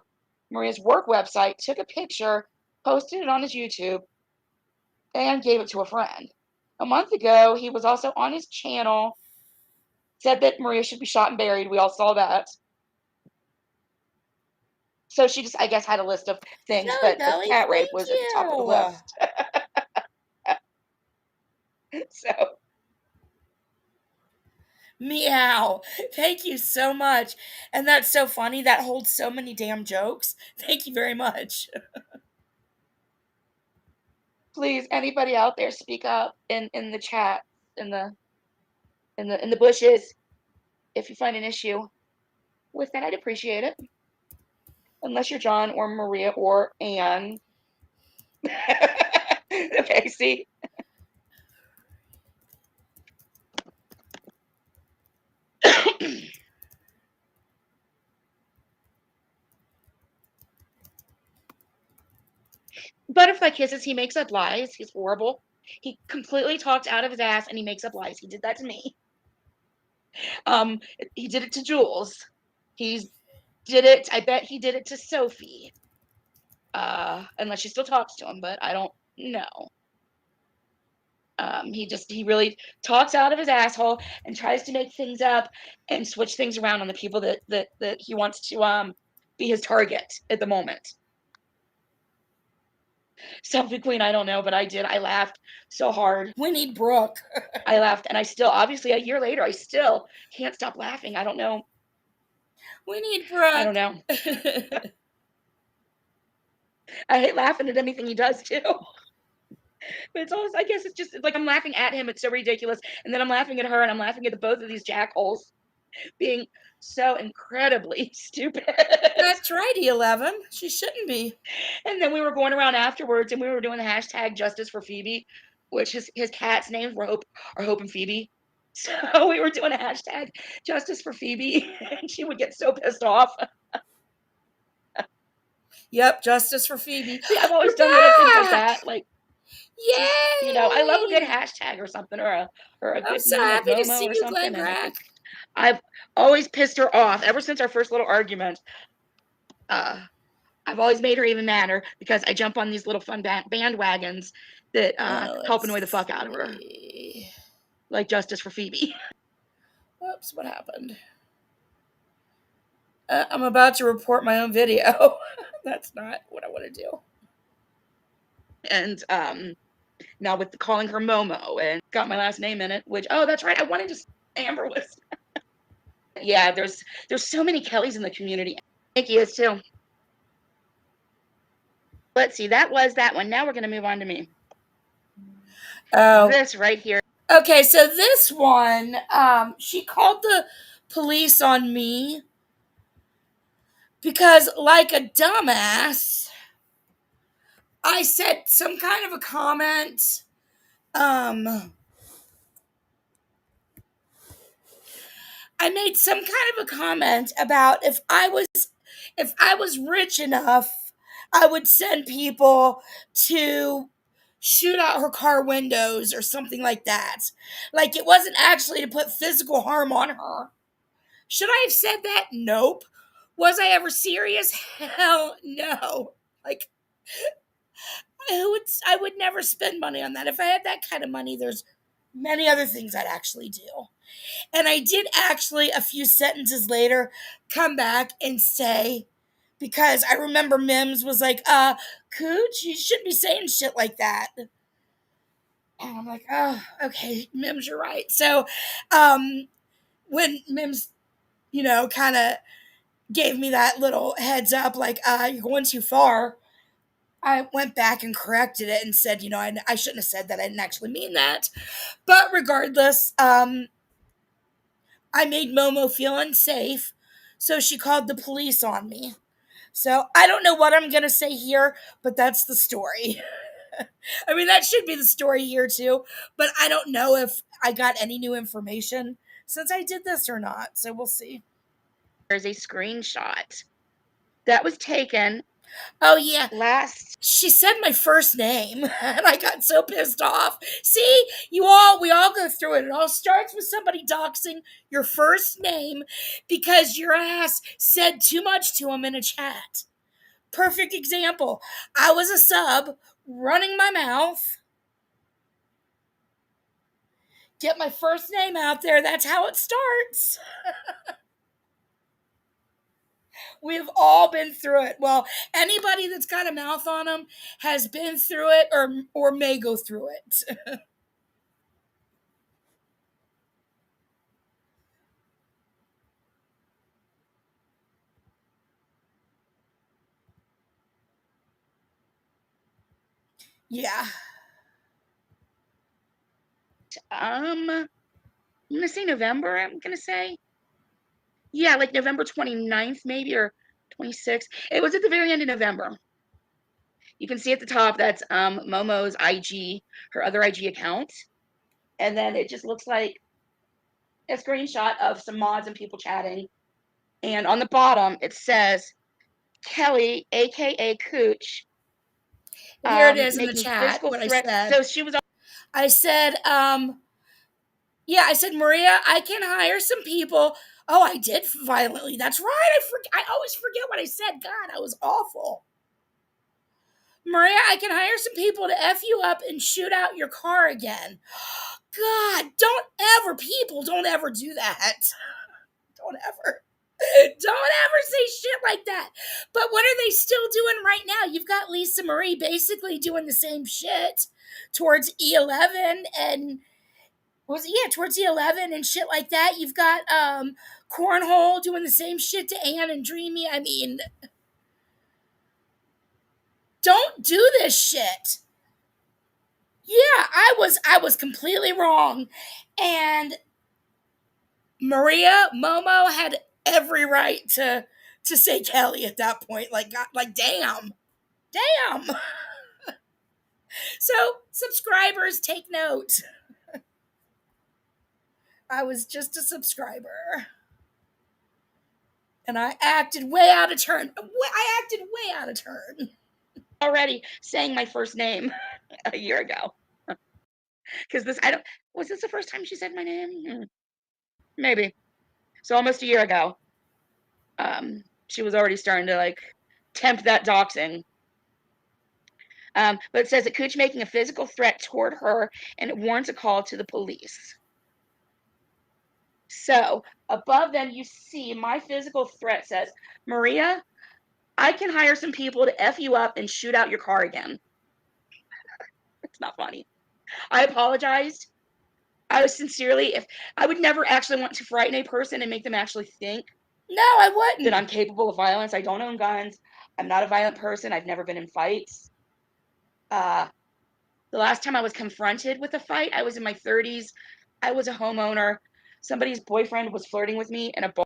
Maria's work website, took a picture, posted it on his YouTube, and gave it to a friend. A month ago, he was also on his channel, said that Maria should be shot and buried. We all saw that. So she just, I guess, had a list of things, Jelly but Belly, cat rape thank was at the top of the list. So. Meow. Thank you so much. And that's so funny. That holds so many damn jokes. Thank you very much. Please, anybody out there, speak up in the chat, in the bushes, if you find an issue with that. I'd appreciate it. Unless you're John or Maria or Anne. Okay, see? Butterfly Kisses, he makes up lies. He's horrible. He completely talks out of his ass and he makes up lies. He did that to me. He did it to Jules. I bet he did it to Sophie. Unless she still talks to him, but I don't know. He really talks out of his asshole and tries to make things up and switch things around on the people that he wants to be his target at the moment. Selfie Queen, I don't know, but I did. I laughed so hard. We need Brooke. I laughed, and I still, obviously, a year later, I still can't stop laughing. I don't know. We need Brooke. I don't know. I hate laughing at anything he does, too. But it's always, I guess it's just like I'm laughing at him. It's so ridiculous. And then I'm laughing at her and I'm laughing at both of these jackholes being so incredibly stupid. That's right, E11. She shouldn't be. And then we were going around afterwards and we were doing the hashtag justice for Phoebe, which his cat's names were Hope and Phoebe. So we were doing a hashtag justice for Phoebe and she would get so pissed off. Yep, justice for Phoebe. See, I've always You're done little things like back. that. Like, just, I love a good Yay! hashtag or something, or a I'm good so meme like happy to Momo see or you, something. Glenn And Rack. I've always pissed her off ever since our first little argument. I've always made her even madder because I jump on these little fun bandwagons that help annoy the fuck out of her. Like justice for Phoebe. Oops, what happened? I'm about to report my own video. That's not what I want to do. And now with calling her Momo and got my last name in it, which, oh, that's right, I wanted to say Amber was. Yeah, there's so many Kellys in the community. Nikki is too. Let's see, that was that one. Now we're going to move on to me. Oh. This right here. Okay, so this one, she called the police on me because, like a dumbass, I said some kind of a comment. I made some kind of a comment about if I was rich enough, I would send people to shoot out her car windows or something like that. Like it wasn't actually to put physical harm on her. Should I have said that? Nope. Was I ever serious? Hell no. Like I would never spend money on that. If I had that kind of money, there's many other things I'd actually do. And I did actually, a few sentences later, come back and say, because I remember Mims was like, Cooch, you shouldn't be saying shit like that. And I'm like, oh, okay, Mims, you're right. So when Mims, kind of gave me that little heads up, like, you're going too far, I went back and corrected it and said, I shouldn't have said that. I didn't actually mean that. But regardless, I made Momo feel unsafe, so she called the police on me. So I don't know what I'm going to say here, but that's the story. I mean, that should be the story here too, but I don't know if I got any new information since I did this or not, so we'll see. There's a screenshot that was taken. Oh, yeah. Last. She said my first name, and I got so pissed off. See, we all go through it. It all starts with somebody doxing your first name because your ass said too much to him in a chat. Perfect example. I was a sub, running my mouth. Get my first name out there. That's how it starts. We've all been through it. Well, anybody that's got a mouth on them has been through it or may go through it. Yeah. I'm gonna say November. I'm gonna say, yeah, like November 29th maybe, or 26th. It was at the very end of November. You can see at the top that's Momo's IG, her other IG account, and then it just looks like a screenshot of some mods and people chatting. And on the bottom it says Kelly, aka Cooch. Here it is in the making chat. Physical What threats. I said. So she was. I said, I said, Maria, I can hire some people. Oh, I did violently. That's right. I always forget what I said. God, I was awful. Maria, I can hire some people to F you up and shoot out your car again. God, don't ever do that. Don't ever. Don't ever say shit like that. But what are they still doing right now? You've got Lisa Marie basically doing the same shit towards E11 and towards E11 and shit like that. You've got Cornhole doing the same shit to Anne and Dreamy. I mean, don't do this shit. Yeah, was completely wrong. And Maria Momo had every right to say Kelly at that point. Like, God, like, damn. So, subscribers, take note. I was just a subscriber. And I acted way out of turn. Already saying my first name a year ago. Because was this the first time she said my name? Maybe. So almost a year ago, she was already starting to like tempt that doxing. But it says that Cooch making a physical threat toward her, and it warrants a call to the police. So above them, you see my physical threat says, Maria, I can hire some people to F you up and shoot out your car again. It's not funny. I apologized. I was sincerely, if I would never actually want to frighten a person and make them actually think No, I wouldn't. that I'm capable of violence. I don't own guns. I'm not a violent person. I've never been in fights. The last time I was confronted with a fight, I was in my 30s. I was a homeowner. Somebody's boyfriend was flirting with me in a bar.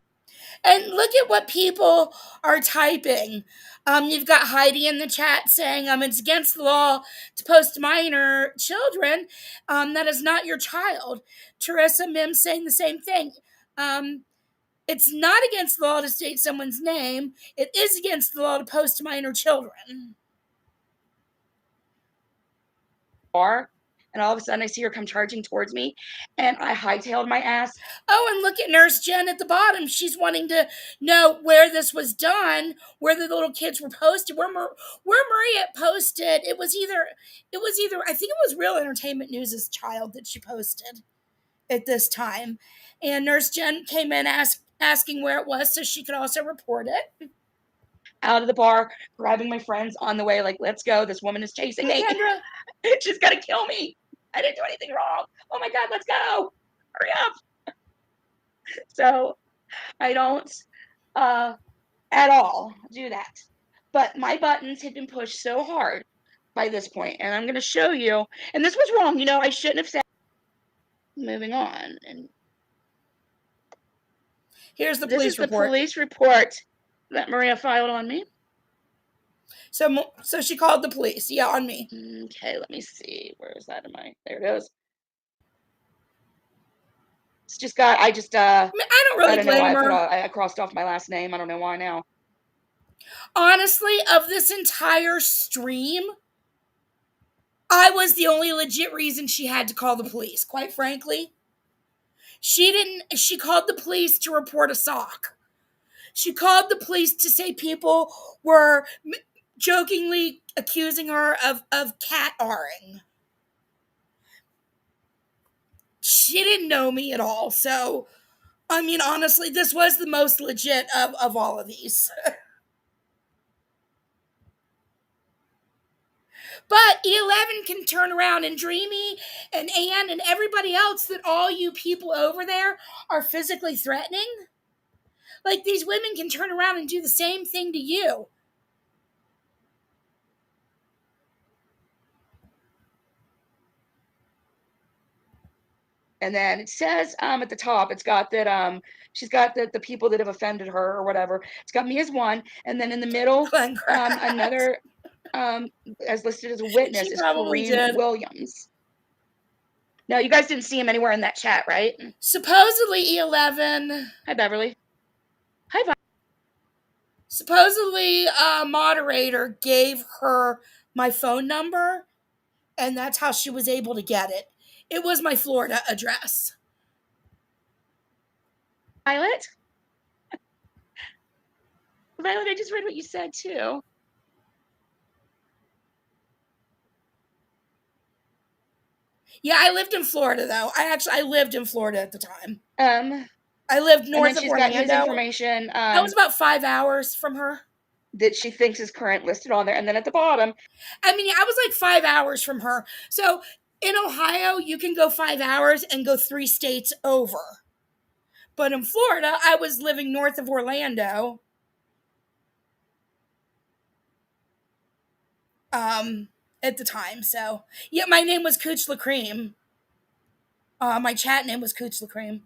And look at what people are typing. You've got Heidi in the chat saying, it's against the law to post minor children. That is not your child. Teresa Mims saying the same thing. It's not against the law to state someone's name. It is against the law to post minor children. And all of a sudden I see her come charging towards me, and I hightailed my ass. Oh, and look at Nurse Jen at the bottom. She's wanting to know where this was done, where the little kids were posted, where Maria posted. It was either I think it was Real Entertainment News' child that she posted at this time. And Nurse Jen came in asking where it was so she could also report it. Out of the bar, grabbing my friends on the way, like, let's go. This woman is chasing me. Kendra, she's gonna kill me. I didn't do anything wrong. Oh my God, let's go. Hurry up. So I don't at all do that. But my buttons had been pushed so hard by this point, and I'm gonna show you. And this was wrong. I shouldn't have said. Moving on. And here's the this police is report. The police report that Maria filed on me. So she called the police. Yeah, on me. Okay, let me see. Where is that? There it is. It's just got. I don't really blame her. I crossed off my last name. I don't know why now. Honestly, of this entire stream, I was the only legit reason she had to call the police, quite frankly. She called the police to report a sock. She called the police to say people were jokingly accusing her of cat-arring. She didn't know me at all, so, honestly, this was the most legit of all of these. But E11 can turn around, and Dreamy and Anne and everybody else, that all you people over there are physically threatening. Like, these women can turn around and do the same thing to you. And then it says at the top, it's got that she's got the people that have offended her or whatever. It's got me as one, and then in the middle, another as listed as a witness is Kareem Williams. Now, you guys didn't see him anywhere in that chat, right? Supposedly E11. Hi, Beverly. Hi, Vi. Supposedly a moderator gave her my phone number, and that's how she was able to get it. It was my Florida address. Violet? Violet, I just read what you said, too. Yeah, I lived in Florida, though. I lived in Florida at the time. I lived north of Orlando. Got his information. That was about 5 hours from her. That she thinks is current listed on there. And then at the bottom. I was like 5 hours from her. So in Ohio, you can go 5 hours and go 3 states over. But in Florida, I was living north of Orlando. at the time. So yeah, my name was Cooch LaCream. My chat name was Cooch LaCream.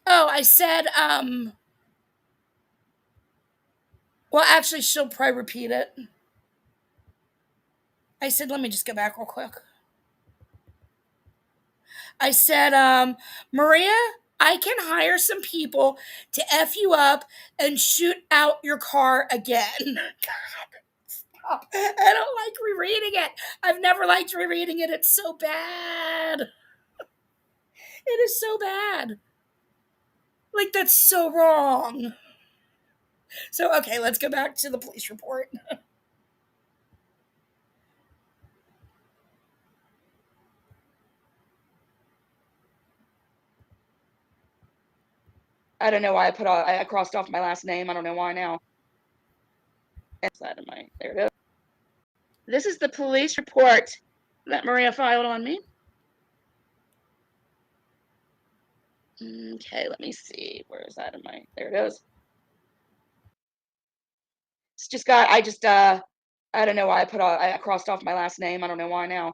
Oh, I said, well, actually, she'll probably repeat it. I said, let me just go back real quick. I said, Maria, I can hire some people to F you up and shoot out your car again. Stop. I don't like rereading it. I've never liked rereading it. It's so bad. It is so bad. Like, that's so wrong. So, okay, let's go back to the police report. I don't know why I crossed off my last name. I don't know why now. There it is. This is the police report that Maria filed on me. Okay, let me see. Where is that in my? There it is. It's just got. I don't know why I crossed off my last name. I don't know why now.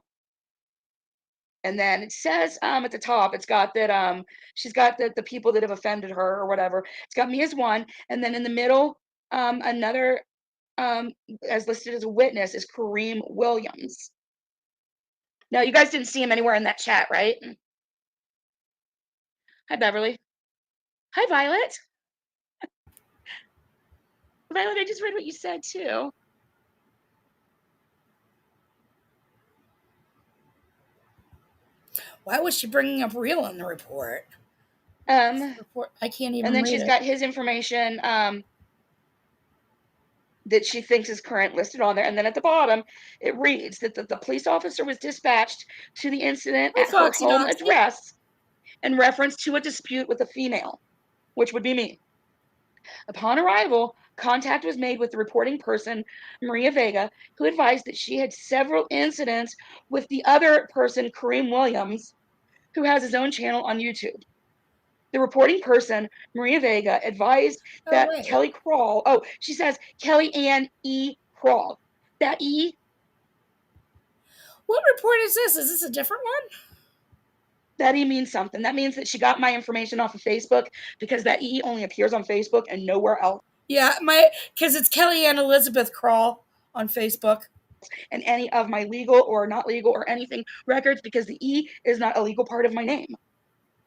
And then it says at the top, it's got that she's got the people that have offended her or whatever. It's got me as one, and then in the middle, another as listed as a witness is Kareem Williams. No, you guys didn't see him anywhere in that chat, right? Hi, Beverly. Hi, Violet. Violet, I just read what you said too. Why was she bringing up real in the report? Report. I can't even. And then read she's it. got his information that she thinks is current listed on there. And then at the bottom, it reads that the police officer was dispatched to the incident at her home address in reference to a dispute with a female, which would be me. Upon arrival, contact was made with the reporting person, Maria Vega, who advised that she had several incidents with the other person, Kareem Williams, who has his own channel on YouTube. The reporting person, Maria Vega, advised that Kelly Crawl, she says Kelly Ann E. Crawl. That E. What report is this? Is this a different one? That E means something. That means that she got my information off of Facebook because that E only appears on Facebook and nowhere else. Yeah, because it's Kelly Ann Elizabeth Crawl on Facebook. And any of my legal or not legal or anything records, because the E is not a legal part of my name.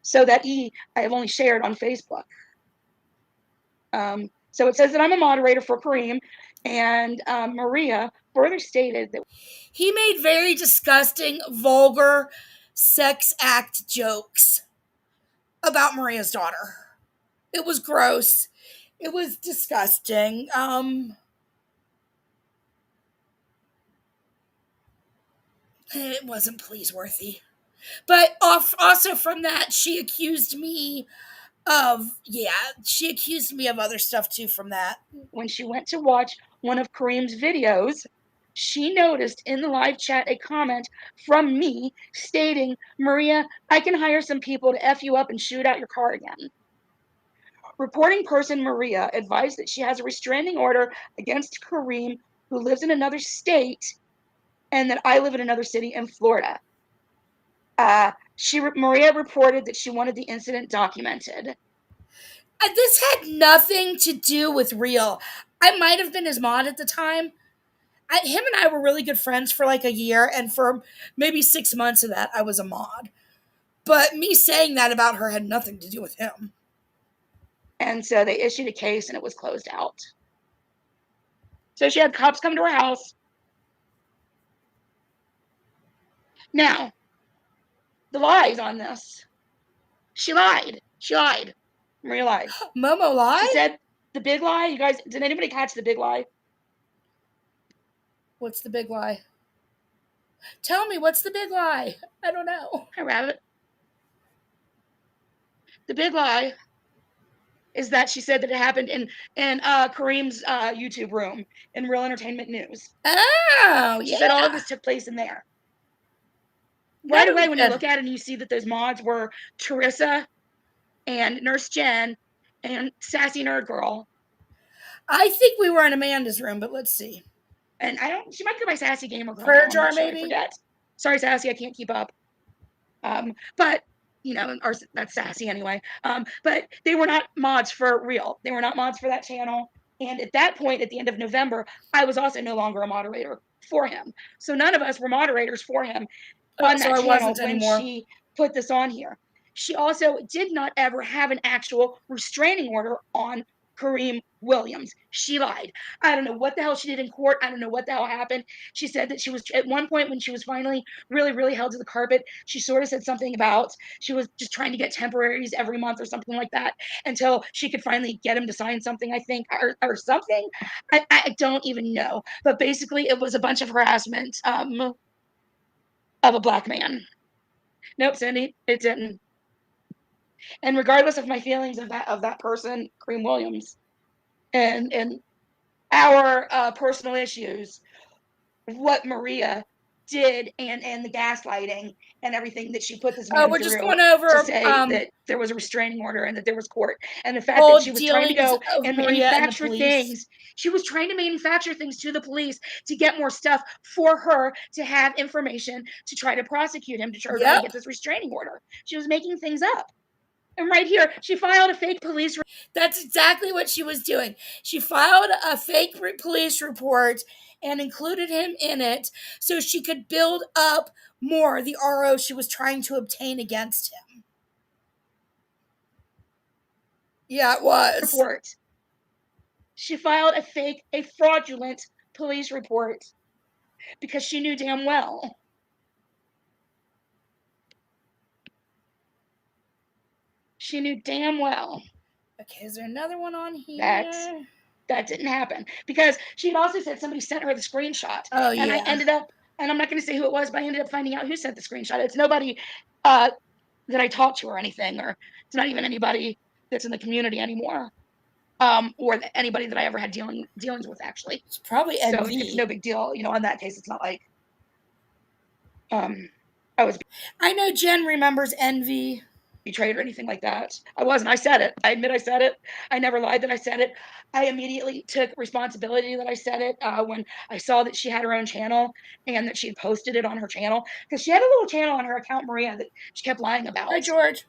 So that E I have only shared on Facebook. So it says that I'm a moderator for Kareem, and Maria further stated that he made very disgusting, vulgar sex act jokes about Maria's daughter. It was gross. It was disgusting. It wasn't pleaseworthy. But also from that, she accused me of other stuff too from that. When she went to watch one of Kareem's videos, she noticed in the live chat a comment from me stating, Maria, I can hire some people to F you up and shoot out your car again. Reporting person Maria advised that she has a restraining order against Kareem, who lives in another state, and that I live in another city in Florida. Maria reported that she wanted the incident documented. This had nothing to do with real. I might have been his mod at the time. Him and I were really good friends for like a year, and for maybe 6 months of that, I was a mod. But me saying that about her had nothing to do with him. And so they issued a case, and it was closed out. So she had cops come to her house. Now, the lies on this. She lied. Maria lied. Momo lied? She said the big lie. You guys, did anybody catch the big lie? What's the big lie? Tell me, what's the big lie? I don't know. Hi, Rabbit. The big lie is that she said that it happened in Kareem's YouTube room in Real Entertainment News. Oh, She said all of this took place in there. Right away, when you look at it and you see that those mods were Teresa and Nurse Jen and Sassy Nerd Girl. I think we were in Amanda's room, but let's see. And I don't. She might go by Sassy Gamer Girl. Prayer I'm jar, not sure. I maybe. forget. Sorry, Sassy. I can't keep up. But you know, or that's Sassy anyway. But they were not mods for real. They were not mods for that channel. And at that point, at the end of November, I was also no longer a moderator for him. So none of us were moderators for him on So that I channel wasn't when anymore. she put this on here. She also did not ever have an actual restraining order on Kareem Williams. She lied. I don't know what the hell she did in court. I don't know what the hell happened. She said that she was, at one point when she was finally really, really held to the carpet, she sort of said something about she was just trying to get temporaries every month or something like that until she could finally get him to sign something, I think, or something. I don't even know. But basically, it was a bunch of harassment of a black man. Nope, Cindy, it didn't. And regardless of my feelings of that person, Kareem Williams, and our personal issues, what Maria did and the gaslighting and everything that she put this man We're just through going over to say that there was a restraining order and that there was court, and the fact that whole she was trying to dealings go of and Maria and the manufacture police. things. She was trying to manufacture things to the police to get more stuff for her to have information to try to prosecute him, to try to get this restraining order. She was making things up. And right here, she filed a fake police. That's exactly what she was doing. She filed a fake police report and included him in it so she could build up more the RO she was trying to obtain against him. Yeah, it was. Report. She filed a fraudulent police report because she knew damn well. She knew damn well. Okay, is there another one on here? That didn't happen because she had also said somebody sent her the screenshot. Oh, and yeah. I ended up, and I'm not going to say who it was, but I ended up finding out who sent the screenshot. It's nobody that I talked to or anything, or it's not even anybody that's in the community anymore, or anybody that I ever had dealings with, actually. It's probably NV. So it's no big deal, you know. In that case, it's not like I know Jen remembers Envy. Betrayed or anything like that. I wasn't. I said it. I admit I said it. I never lied that I said it. I immediately took responsibility that I said it when I saw that she had her own channel and that she had posted it on her channel, because she had a little channel on her account, Maria, that she kept lying about. Hi, George.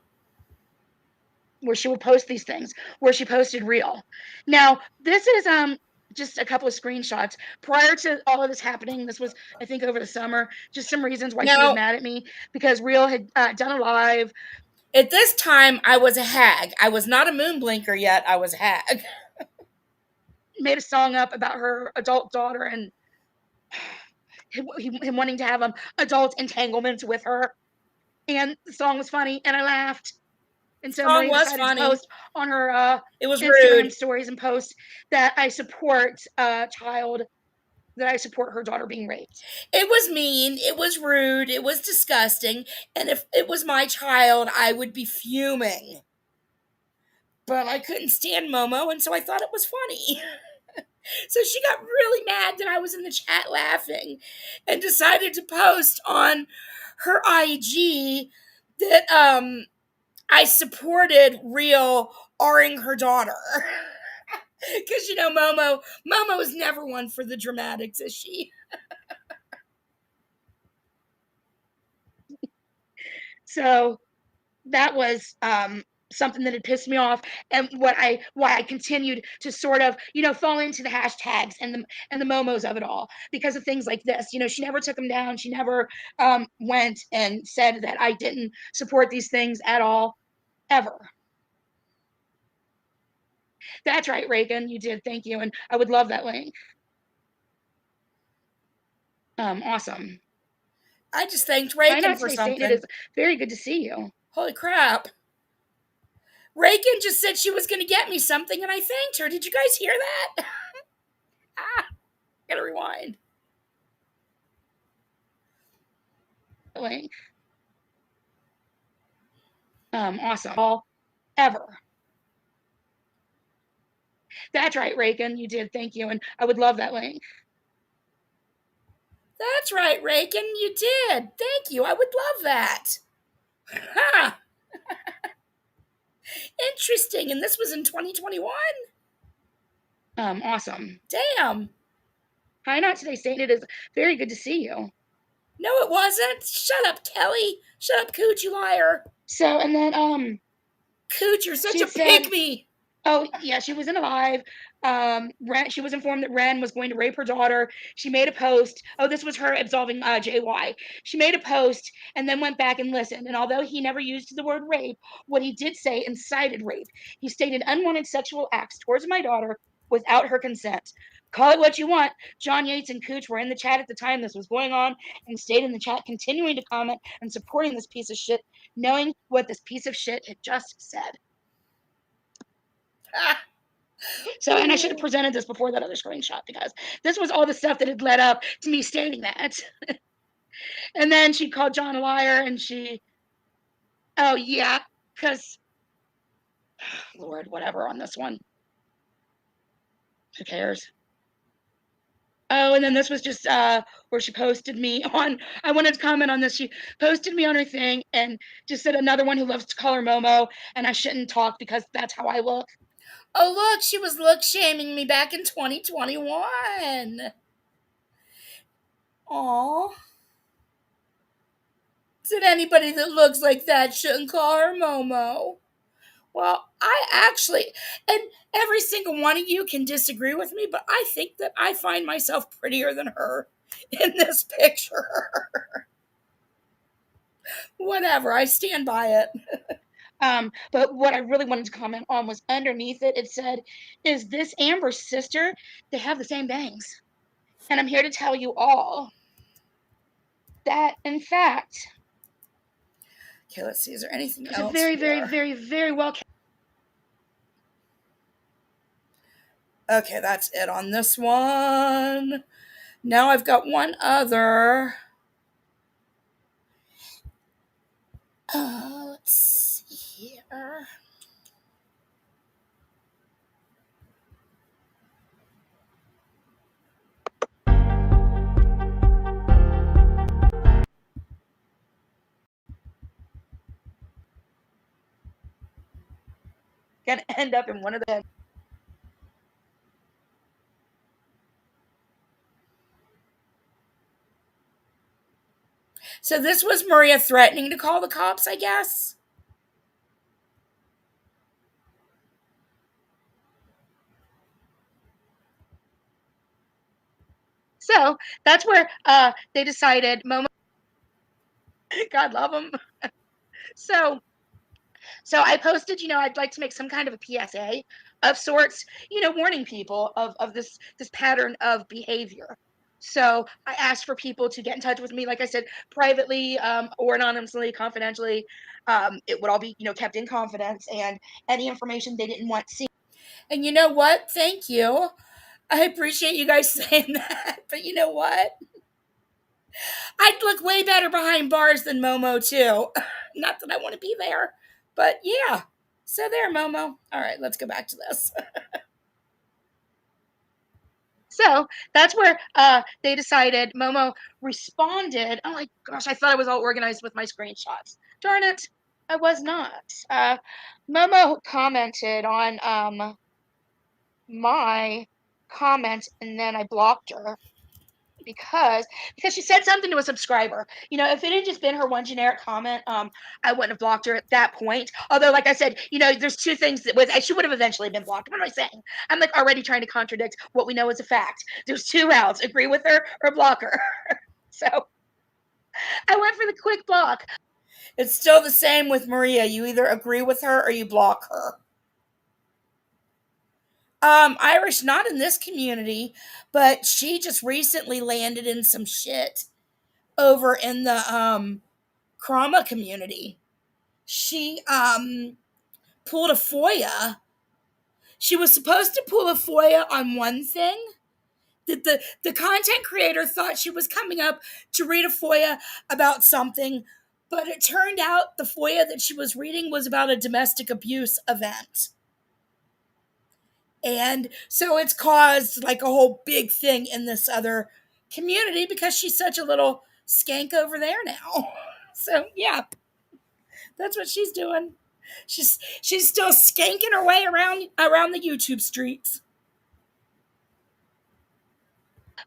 Where she would post these things, where she posted real. Now, this is just a couple of screenshots prior to all of this happening. This was, I think, over the summer. Just some reasons why she was mad at me, because Real had done a live. At this time, I was a hag. I was not a moon blinker yet. I was a hag. Made a song up about her adult daughter and him wanting to have adult entanglements with her. And the song was funny, and I laughed. And so Maria decided to post on her it was Instagram rude. stories and post that I support a child, that I support her daughter being raped. It was mean. It was rude. It was disgusting. And if it was my child, I would be fuming. But I couldn't stand Momo, and so I thought it was funny. So she got really mad that I was in the chat laughing and decided to post on her IG that I supported Real R-ing her daughter. Because, you know, Momo is never one for the dramatics, is she? So that was something that had pissed me off, and why I continued to sort of, you know, fall into the hashtags and the momos of it all because of things like this. You know, she never took them down. She never went and said that I didn't support these things at all, ever. That's right, Reagan, you did. Thank you, and I would love that link. Awesome. I just thanked Reagan for something. It is very good to see you. Holy crap. Reagan just said she was going to get me something, and I thanked her. Did you guys hear that? Gotta rewind. Link. Awesome. All ever. That's right, Reagan, you did. Thank you, and I would love that link. That's right, Reagan, you did. Thank you. I would love that. Huh. Interesting. And this was in 2021? Awesome. Damn. Hi, not today, Satan. It is very good to see you. No, it wasn't. Shut up, Kelly. Shut up, Cooch, you liar. So, and then, Cooch, you're such she a said, pygmy. oh, yeah, she was in a live. She was informed that Ren was going to rape her daughter. She made a post. Oh, this was her absolving JY. She made a post and then went back and listened. And although he never used the word rape, what he did say incited rape. He stated unwanted sexual acts towards my daughter without her consent. Call it what you want. John Yates and Cooch were in the chat at the time this was going on and stayed in the chat, continuing to comment and supporting this piece of shit, knowing what this piece of shit had just said. So, and I should have presented this before that other screenshot because this was all the stuff that had led up to me stating that. And then she called John a liar and oh, yeah, because, Lord, whatever on this one. Who cares? Oh, and then this was just where she posted me on, I wanted to comment on this. She posted me on her thing and just said another one who loves to call her Momo, and I shouldn't talk because that's how I look. Oh, look, she was look shaming me back in 2021. Aw. Said anybody that looks like that shouldn't call her Momo. Well, I actually, and every single one of you can disagree with me, but I think that I find myself prettier than her in this picture. Whatever, I stand by it. But what I really wanted to comment on was underneath it, it said, is this Amber's sister? They have the same bangs. And I'm here to tell you all that, in fact, Okay, let's see, is there anything it's else? a very, very, very, very well. Okay, that's it on this one. Now I've got one other. Let's see here. Gonna end up in one of the. So this was Maria threatening to call the cops, I guess. So that's where they decided Momo. God love them. So I posted, I'd like to make some kind of a PSA of sorts, warning people of this pattern of behavior. So I asked for people to get in touch with me, like I said, privately or anonymously, confidentially. It would all be, kept in confidence, and any information they didn't want seen. And you know what? Thank you. I appreciate you guys saying that. But you know what? I'd look way better behind bars than Momo, too. Not that I want to be there, but yeah. So there, Momo. All right, let's go back to this. So that's where they decided. Momo responded. Oh my gosh, I thought I was all organized with my screenshots. Darn it, I was not. Momo commented on my comment, and then I blocked her because she said something to a subscriber. If it had just been her one generic comment, I wouldn't have blocked her at that point. Although, like I said, there's two things that she would have eventually been blocked. What am I saying? I'm like already trying to contradict what we know is a fact. There's two routes: agree with her or block her. So I went for the quick block. It's still the same with Maria. You either agree with her or you block her. Irish, not in this community, but she just recently landed in some shit over in the Krama community. She pulled a FOIA. She was supposed to pull a FOIA on one thing. That the content creator thought she was coming up to read a FOIA about something, but it turned out the FOIA that she was reading was about a domestic abuse event. And so it's caused like a whole big thing in this other community because she's such a little skank over there now. So yeah, that's what she's doing. She's still skanking her way around the YouTube streets.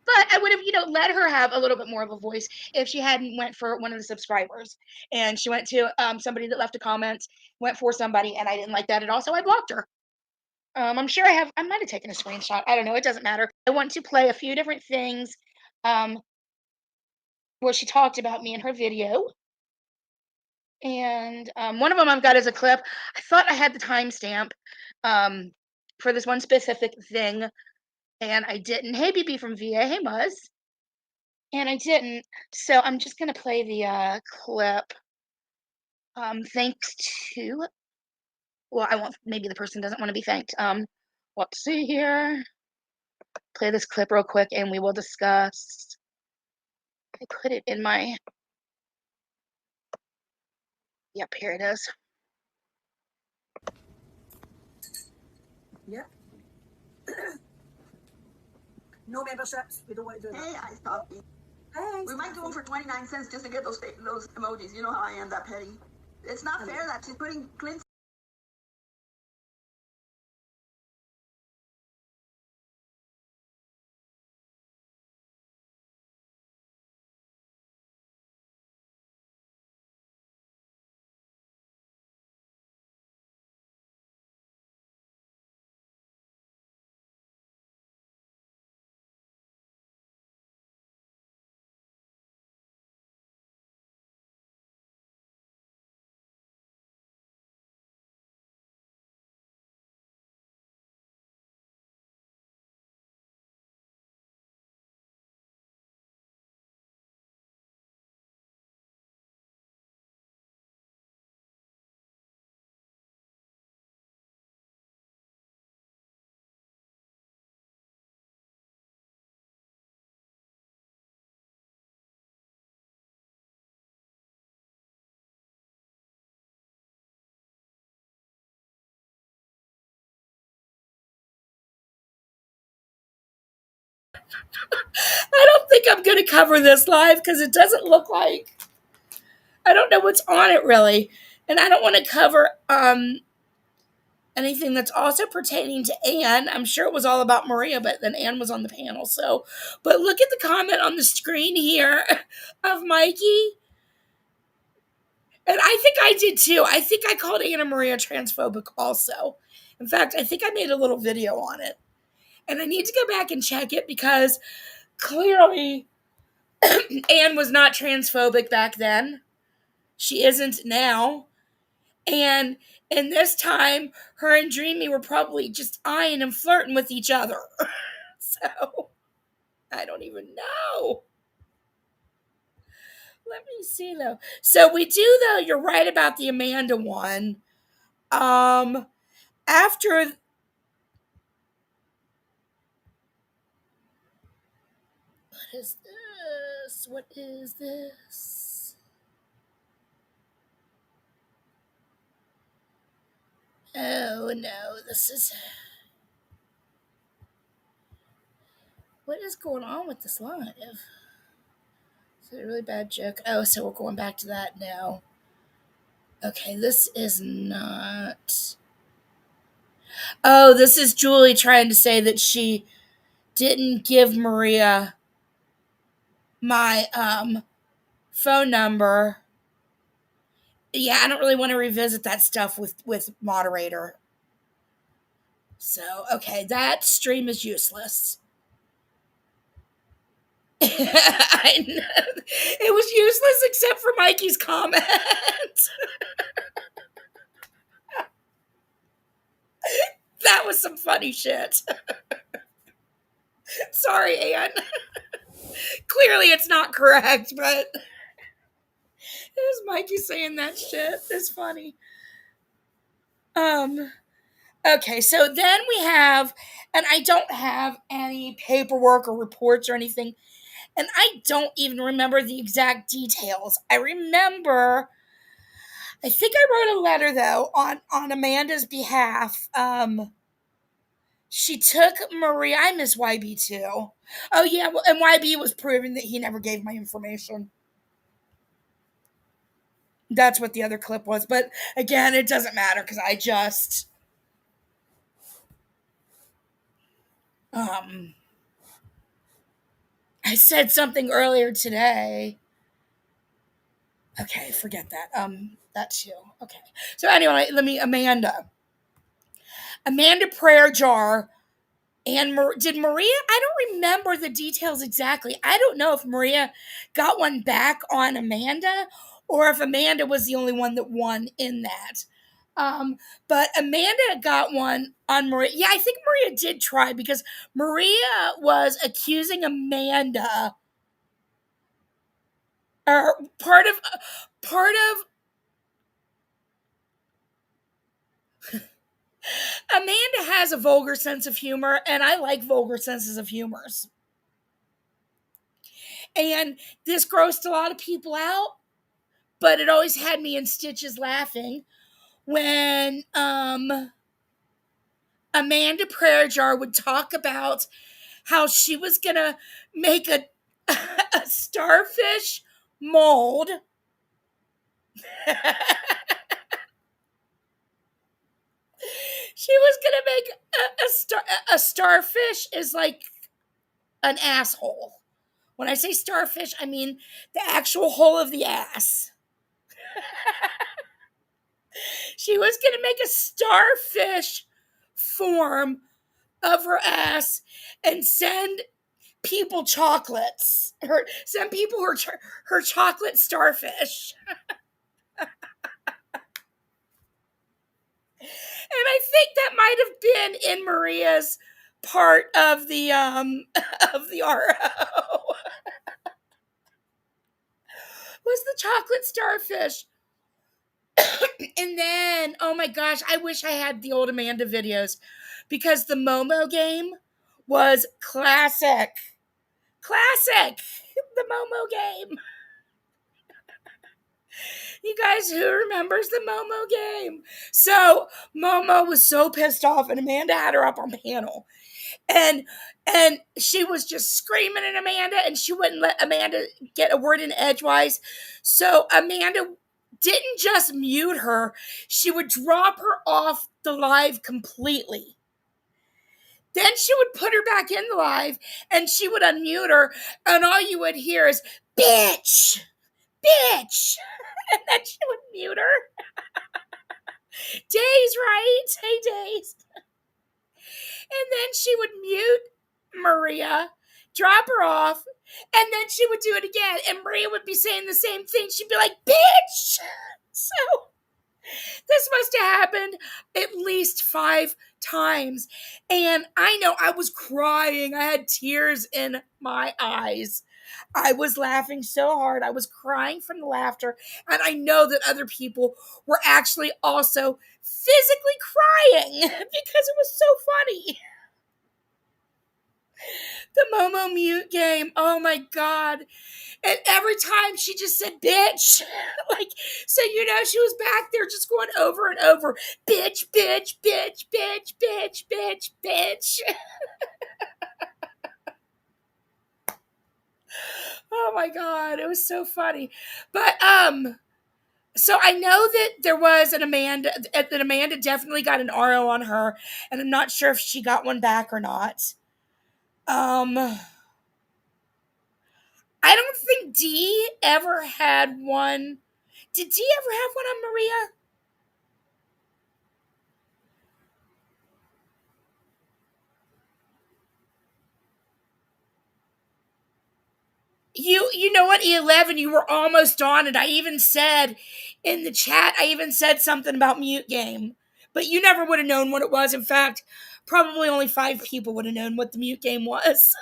But I would have, let her have a little bit more of a voice if she hadn't went for one of the subscribers and she went to somebody that left a comment, went for somebody, and I didn't like that at all, so I blocked her. I'm sure I might have taken a screenshot. I don't know. It doesn't matter. I want to play a few different things where she talked about me in her video. And one of them I've got as a clip. I thought I had the timestamp for this one specific thing, and I didn't. Hey, BB from VA. Hey, Muzz. And I didn't. So I'm just going to play the clip. Thanks to, well, I won't, maybe the person doesn't want to be thanked. Let's see here. Play this clip real quick and we will discuss. I put it in my, yep, here it is. Yep. No memberships. We don't want to do that. Hey, I thought Hey, we might go for 29 cents just to get those emojis. You know how I am, that petty. It's not fair that she's putting Clint's. I don't think I'm going to cover this live because it doesn't look like, I don't know what's on it really. And I don't want to cover anything that's also pertaining to Anne. I'm sure it was all about Maria, but then Anne was on the panel. So, but look at the comment on the screen here of Mikey. And I think I did too. I think I called Anna Maria transphobic also. In fact, I think I made a little video on it. And I need to go back and check it because clearly Anne was not transphobic back then. She isn't now. And in this time, her and Dreamy were probably just eyeing and flirting with each other. So, I don't even know. Let me see though. So we do though, you're right about the Amanda one. After what is this? What is this? Oh no, this is. What is going on with this live? Is it a really bad joke? Oh, so we're going back to that now. Okay, this is not. Oh, this is Julie trying to say that she didn't give Maria my phone number. Yeah, I don't really want to revisit that stuff with moderator. So, okay, that stream is useless. I know. It was useless except for Mikey's comment. That was some funny shit. Sorry, Anne. Clearly it's not correct, but it was Mikey saying that shit. It's funny. Okay, so then we have, and I don't have any paperwork or reports or anything, and I don't even remember the exact details. I remember, I think I wrote a letter though on Amanda's behalf. She took Maria. I miss YB too. Oh yeah, well, and YB was proving that he never gave my information. That's what the other clip was, but again, it doesn't matter because I just I said something earlier today. Okay, forget that. That too. Okay. So anyway, Amanda Prayer Jar and did Maria? I don't remember the details exactly. I don't know if Maria got one back on Amanda or if Amanda was the only one that won in that. Um, but Amanda got one on Maria. Yeah, I think Maria did try because Maria was accusing Amanda, or part of Amanda has a vulgar sense of humor, and I like vulgar senses of humors. And this grossed a lot of people out, but it always had me in stitches laughing when Amanda Prayer Jar would talk about how she was gonna make a a starfish mold. She was gonna make a starfish is like an asshole. When I say starfish, I mean the actual hole of the ass. She was going to make a starfish form of her ass and send people chocolates. Send people her chocolate starfish. And I think that might have been in Maria's part of the of the RO. Was the chocolate starfish. And then, oh my gosh, I wish I had the old Amanda videos because the Momo game was classic. Classic. The Momo game. You guys, who remembers the Momo game? So Momo was so pissed off, and Amanda had her up on panel. And she was just screaming at Amanda, and she wouldn't let Amanda get a word in edgewise. So Amanda didn't just mute her, she would drop her off the live completely. Then she would put her back in the live, and she would unmute her, and all you would hear is, bitch, bitch. And then she would mute her. Days, right? Hey, Days. And then she would mute Maria, drop her off, and then she would do it again. And Maria would be saying the same thing. She'd be like, bitch. So this must have happened at least 5 times. And I know I was crying. I had tears in my eyes. I was laughing so hard. I was crying from the laughter. And I know that other people were actually also physically crying because it was so funny. The Momo mute game. Oh my God. And every time she just said, bitch. Like, so you know, she was back there just going over and over. Bitch, bitch, bitch, bitch, bitch, bitch, bitch. Oh my God. It was so funny. But, so I know that there was that Amanda definitely got an RO on her, and I'm not sure if she got one back or not. I don't think Dee ever had one. Did Dee ever have one on Maria? You know what, E11, you were almost on it. I even said in the chat, I even said something about mute game. But you never would have known what it was. In fact, probably only 5 people would have known what the mute game was.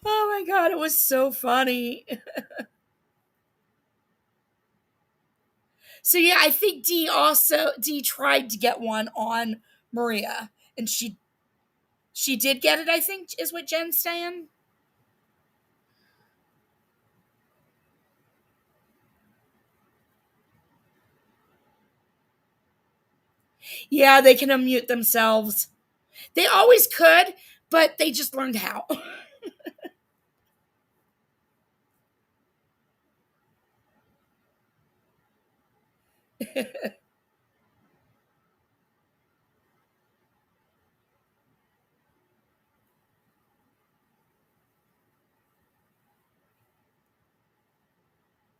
Oh my God, it was so funny. So yeah, I think Dee tried to get one on Maria, and she did get it, I think, is what Jen's saying. Yeah, they can unmute themselves. They always could, but they just learned how.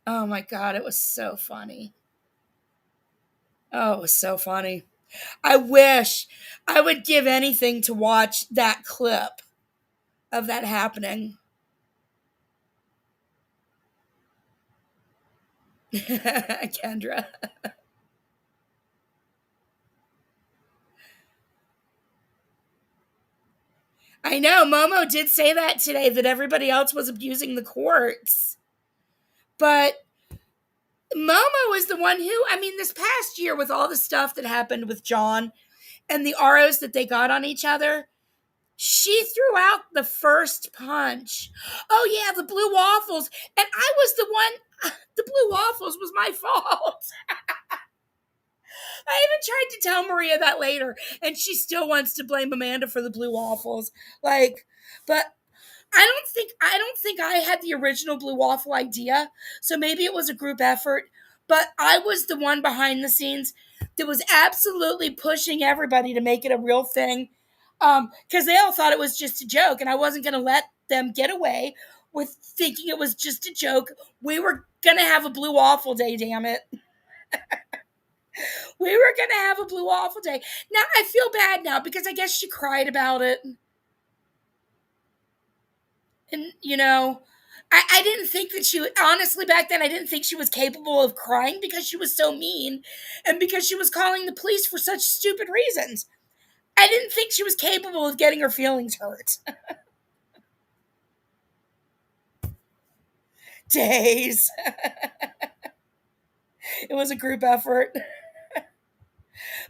Oh my God, it was so funny. Oh, it was so funny. I wish I would give anything to watch that clip of that happening. Kendra. I know Momo did say that today, that everybody else was abusing the courts. But Momo is the one who, I mean, this past year with all the stuff that happened with John and the ROs that they got on each other, she threw out the first punch. Oh yeah, the blue waffles. And I was the one, the blue waffles was my fault. I even tried to tell Maria that later, and she still wants to blame Amanda for the blue waffles. Like, but I don't think I had the original blue waffle idea. So maybe it was a group effort, but I was the one behind the scenes that was absolutely pushing everybody to make it a real thing. Because they all thought it was just a joke, and I wasn't going to let them get away with thinking it was just a joke. We were going to have a blue waffle day, damn it. We were going to have a blue waffle day. Now, I feel bad now because I guess she cried about it. And, you know, I didn't think that she, honestly, back then, I didn't think she was capable of crying because she was so mean and because she was calling the police for such stupid reasons. I didn't think she was capable of getting her feelings hurt. Days. It was a group effort.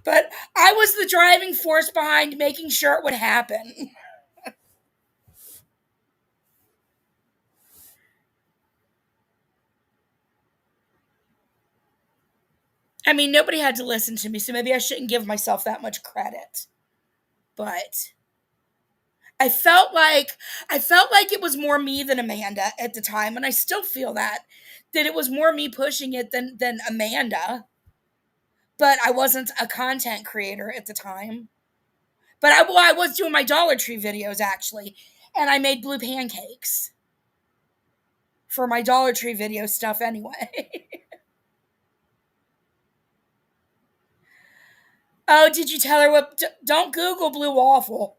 But I was the driving force behind making sure it would happen. I mean, nobody had to listen to me, so maybe I shouldn't give myself that much credit. But I felt like it was more me than Amanda at the time, and I still feel that it was more me pushing it than Amanda. But I wasn't a content creator at the time. But I was doing my Dollar Tree videos actually, and I made blue pancakes for my Dollar Tree video stuff anyway. Oh, did you tell her what? Don't Google blue waffle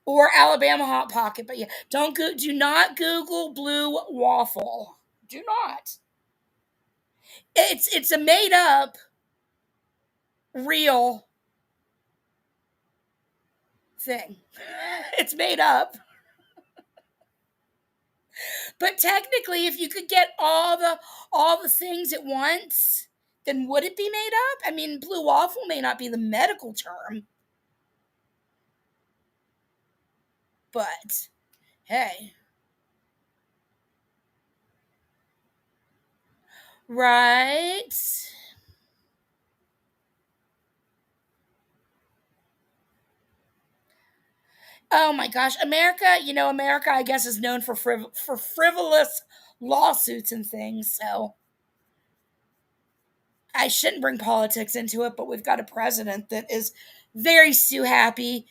or Alabama hot pocket, but yeah, do not Google blue waffle. Do not. It's a made up real thing. It's made up. But technically, if you could get all the things at once, then would it be made up? I mean, blue waffle may not be the medical term, but hey. Right? Oh my gosh, America, America I guess is known for frivolous lawsuits and things, so I shouldn't bring politics into it, but we've got a president that is very sue happy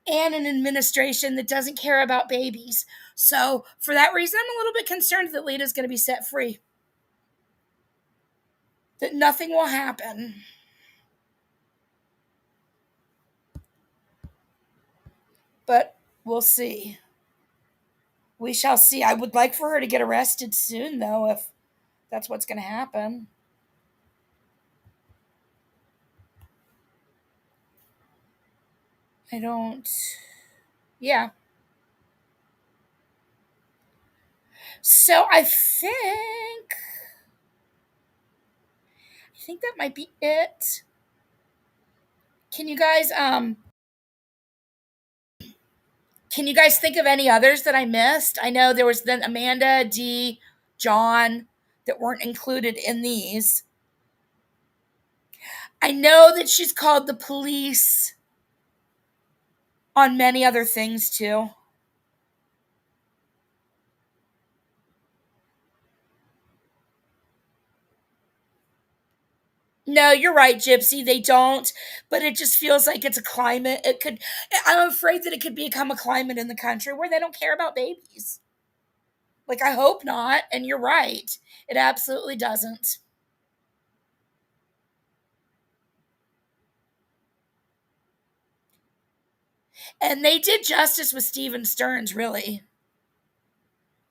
and an administration that doesn't care about babies. So, for that reason, I'm a little bit concerned that Lita's going to be set free. That nothing will happen. But we'll see. We shall see. I would like for her to get arrested soon, though, if that's what's going to happen. I don't. Yeah. So I think that might be it. Can you guys think of any others that I missed? I know there was then Amanda, Dee, John that weren't included in these. I know that she's called the police on many other things too. No, you're right, Gypsy. They don't, but it just feels like it's a climate. I'm afraid that it could become a climate in the country where they don't care about babies. Like, I hope not. And you're right. It absolutely doesn't. And they did justice with Steven Stearns, really.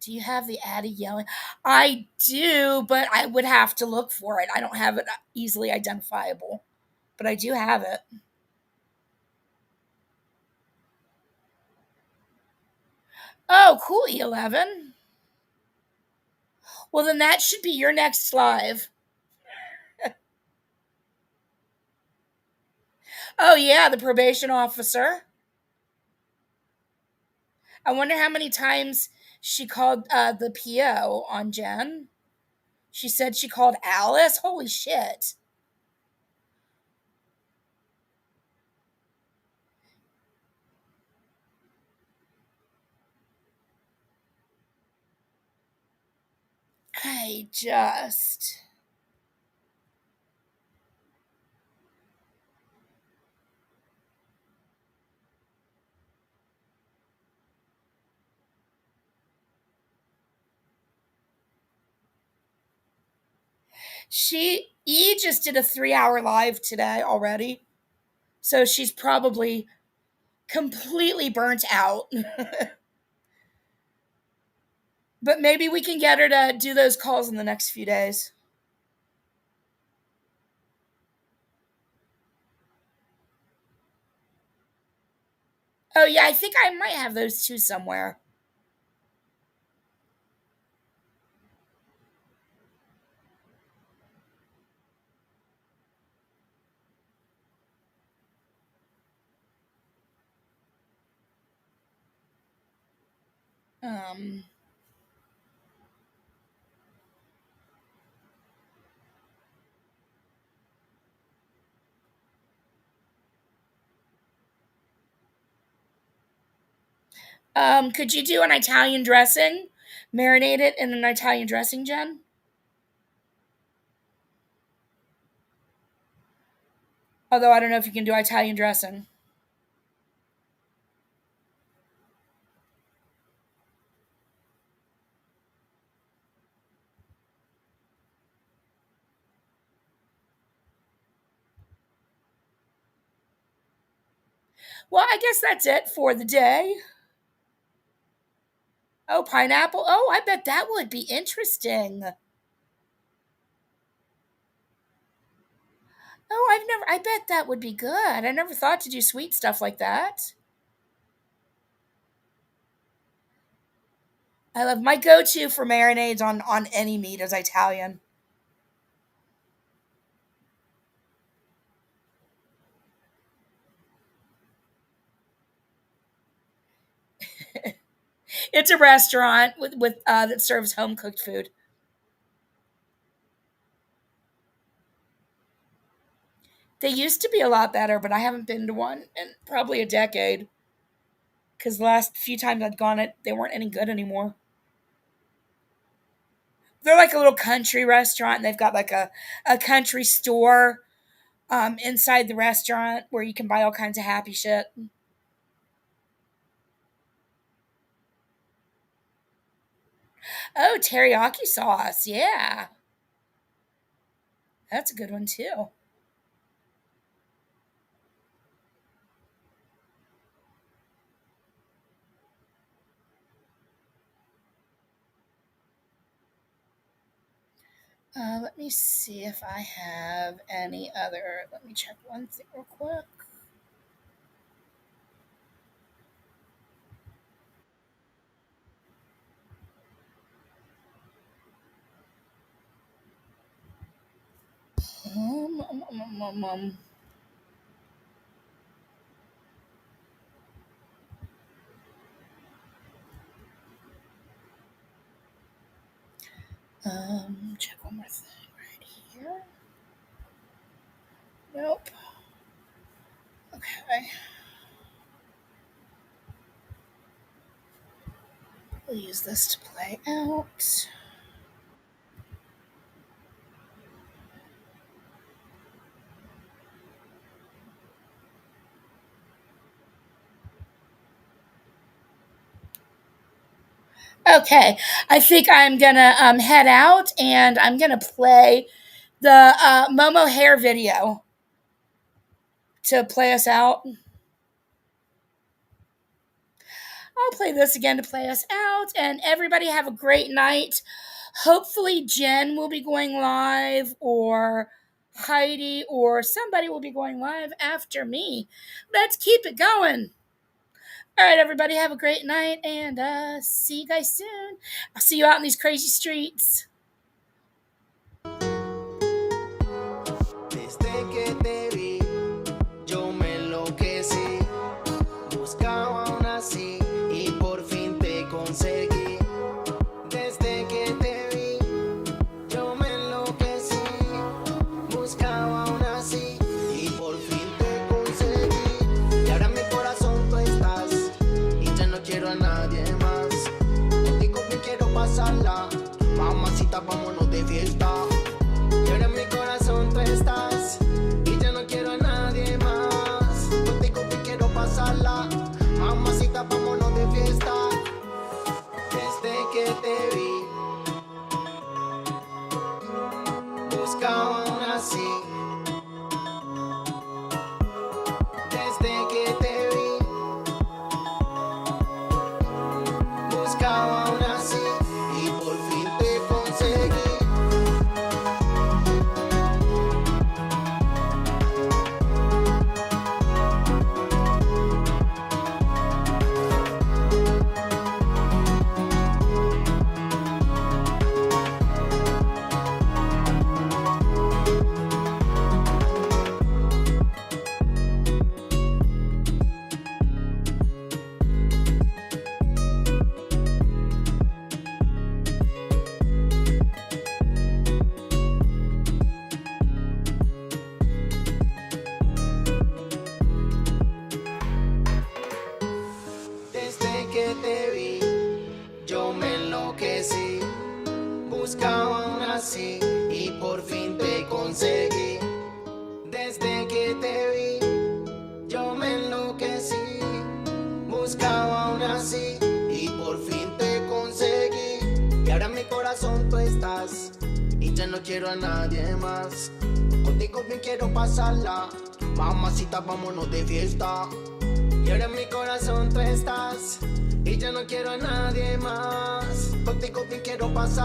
Do you have the Addie yelling? I do, but I would have to look for it. I don't have it easily identifiable, but I do have it. Oh, cool, E11. Well, then that should be your next live. Oh, yeah, the probation officer. I wonder how many times she called the PO on Jen. She said she called Alice. Holy shit. I just. E just did a 3 hour live today already. So she's probably completely burnt out. But maybe we can get her to do those calls in the next few days. Oh, yeah, I think I might have those two somewhere. Um, could you do an Italian dressing? Marinate it in an Italian dressing, Jen? Although I don't know if you can do Italian dressing. Well, I guess that's it for the day. Oh, pineapple. Oh, I bet that would be interesting. Oh, I bet that would be good. I never thought to do sweet stuff like that. I love my go-to for marinades on any meat is Italian. It's a restaurant with that serves home cooked food. They used to be a lot better, but I haven't been to one in probably a decade. Because the last few times I'd gone, they weren't any good anymore. They're like a little country restaurant, and they've got like a country store inside the restaurant where you can buy all kinds of happy shit. Oh, teriyaki sauce. Yeah. That's a good one, too. Let me see if I have any other. Let me check one thing real quick. Um, um, um, um, um. Check one more thing right here. Nope. Okay. We'll use this to play out. Okay, I think I'm gonna head out and I'm gonna play the Momo hair video to play us out. I'll play this again to play us out, and everybody have a great night. Hopefully, Jen will be going live, or Heidi, or somebody will be going live after me. Let's keep it going. All right, everybody, have a great night, and see you guys soon. I'll see you out in these crazy streets. Desde que te vi, yo me enloquecí. Buscaba una así y por fin te conseguí. Desde que te vi, yo me enloquecí. Buscaba una así y por fin te conseguí. Y ahora en mi corazón tú estás y ya no quiero a nadie más. Contigo me quiero pasarla, mamacita, vámonos de fiesta. Y ahora en mi corazón tú estás y ya no quiero a nadie más. Contigo me quiero pasarla, mamacita, vámonos de fiesta. Desde que te vi, buscaba una así. Desde que te vi, buscaba una así y por fin te conseguí. Desde que te vi, yo me enloquecí. Buscaba una así y por fin te conseguí. Desde que te vi, yo me enloquecí. Buscaba una así y por fin te conseguí. Y ahora en mi corazón tú estás y ya no quiero a nadie más. Contigo bien quiero pasarla, mamacita, vámonos de fiesta. Y ahora en mi corazón tú estás y ya no quiero a nadie más. Contigo bien quiero pasar.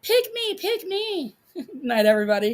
Pick me, pick me. Night, everybody.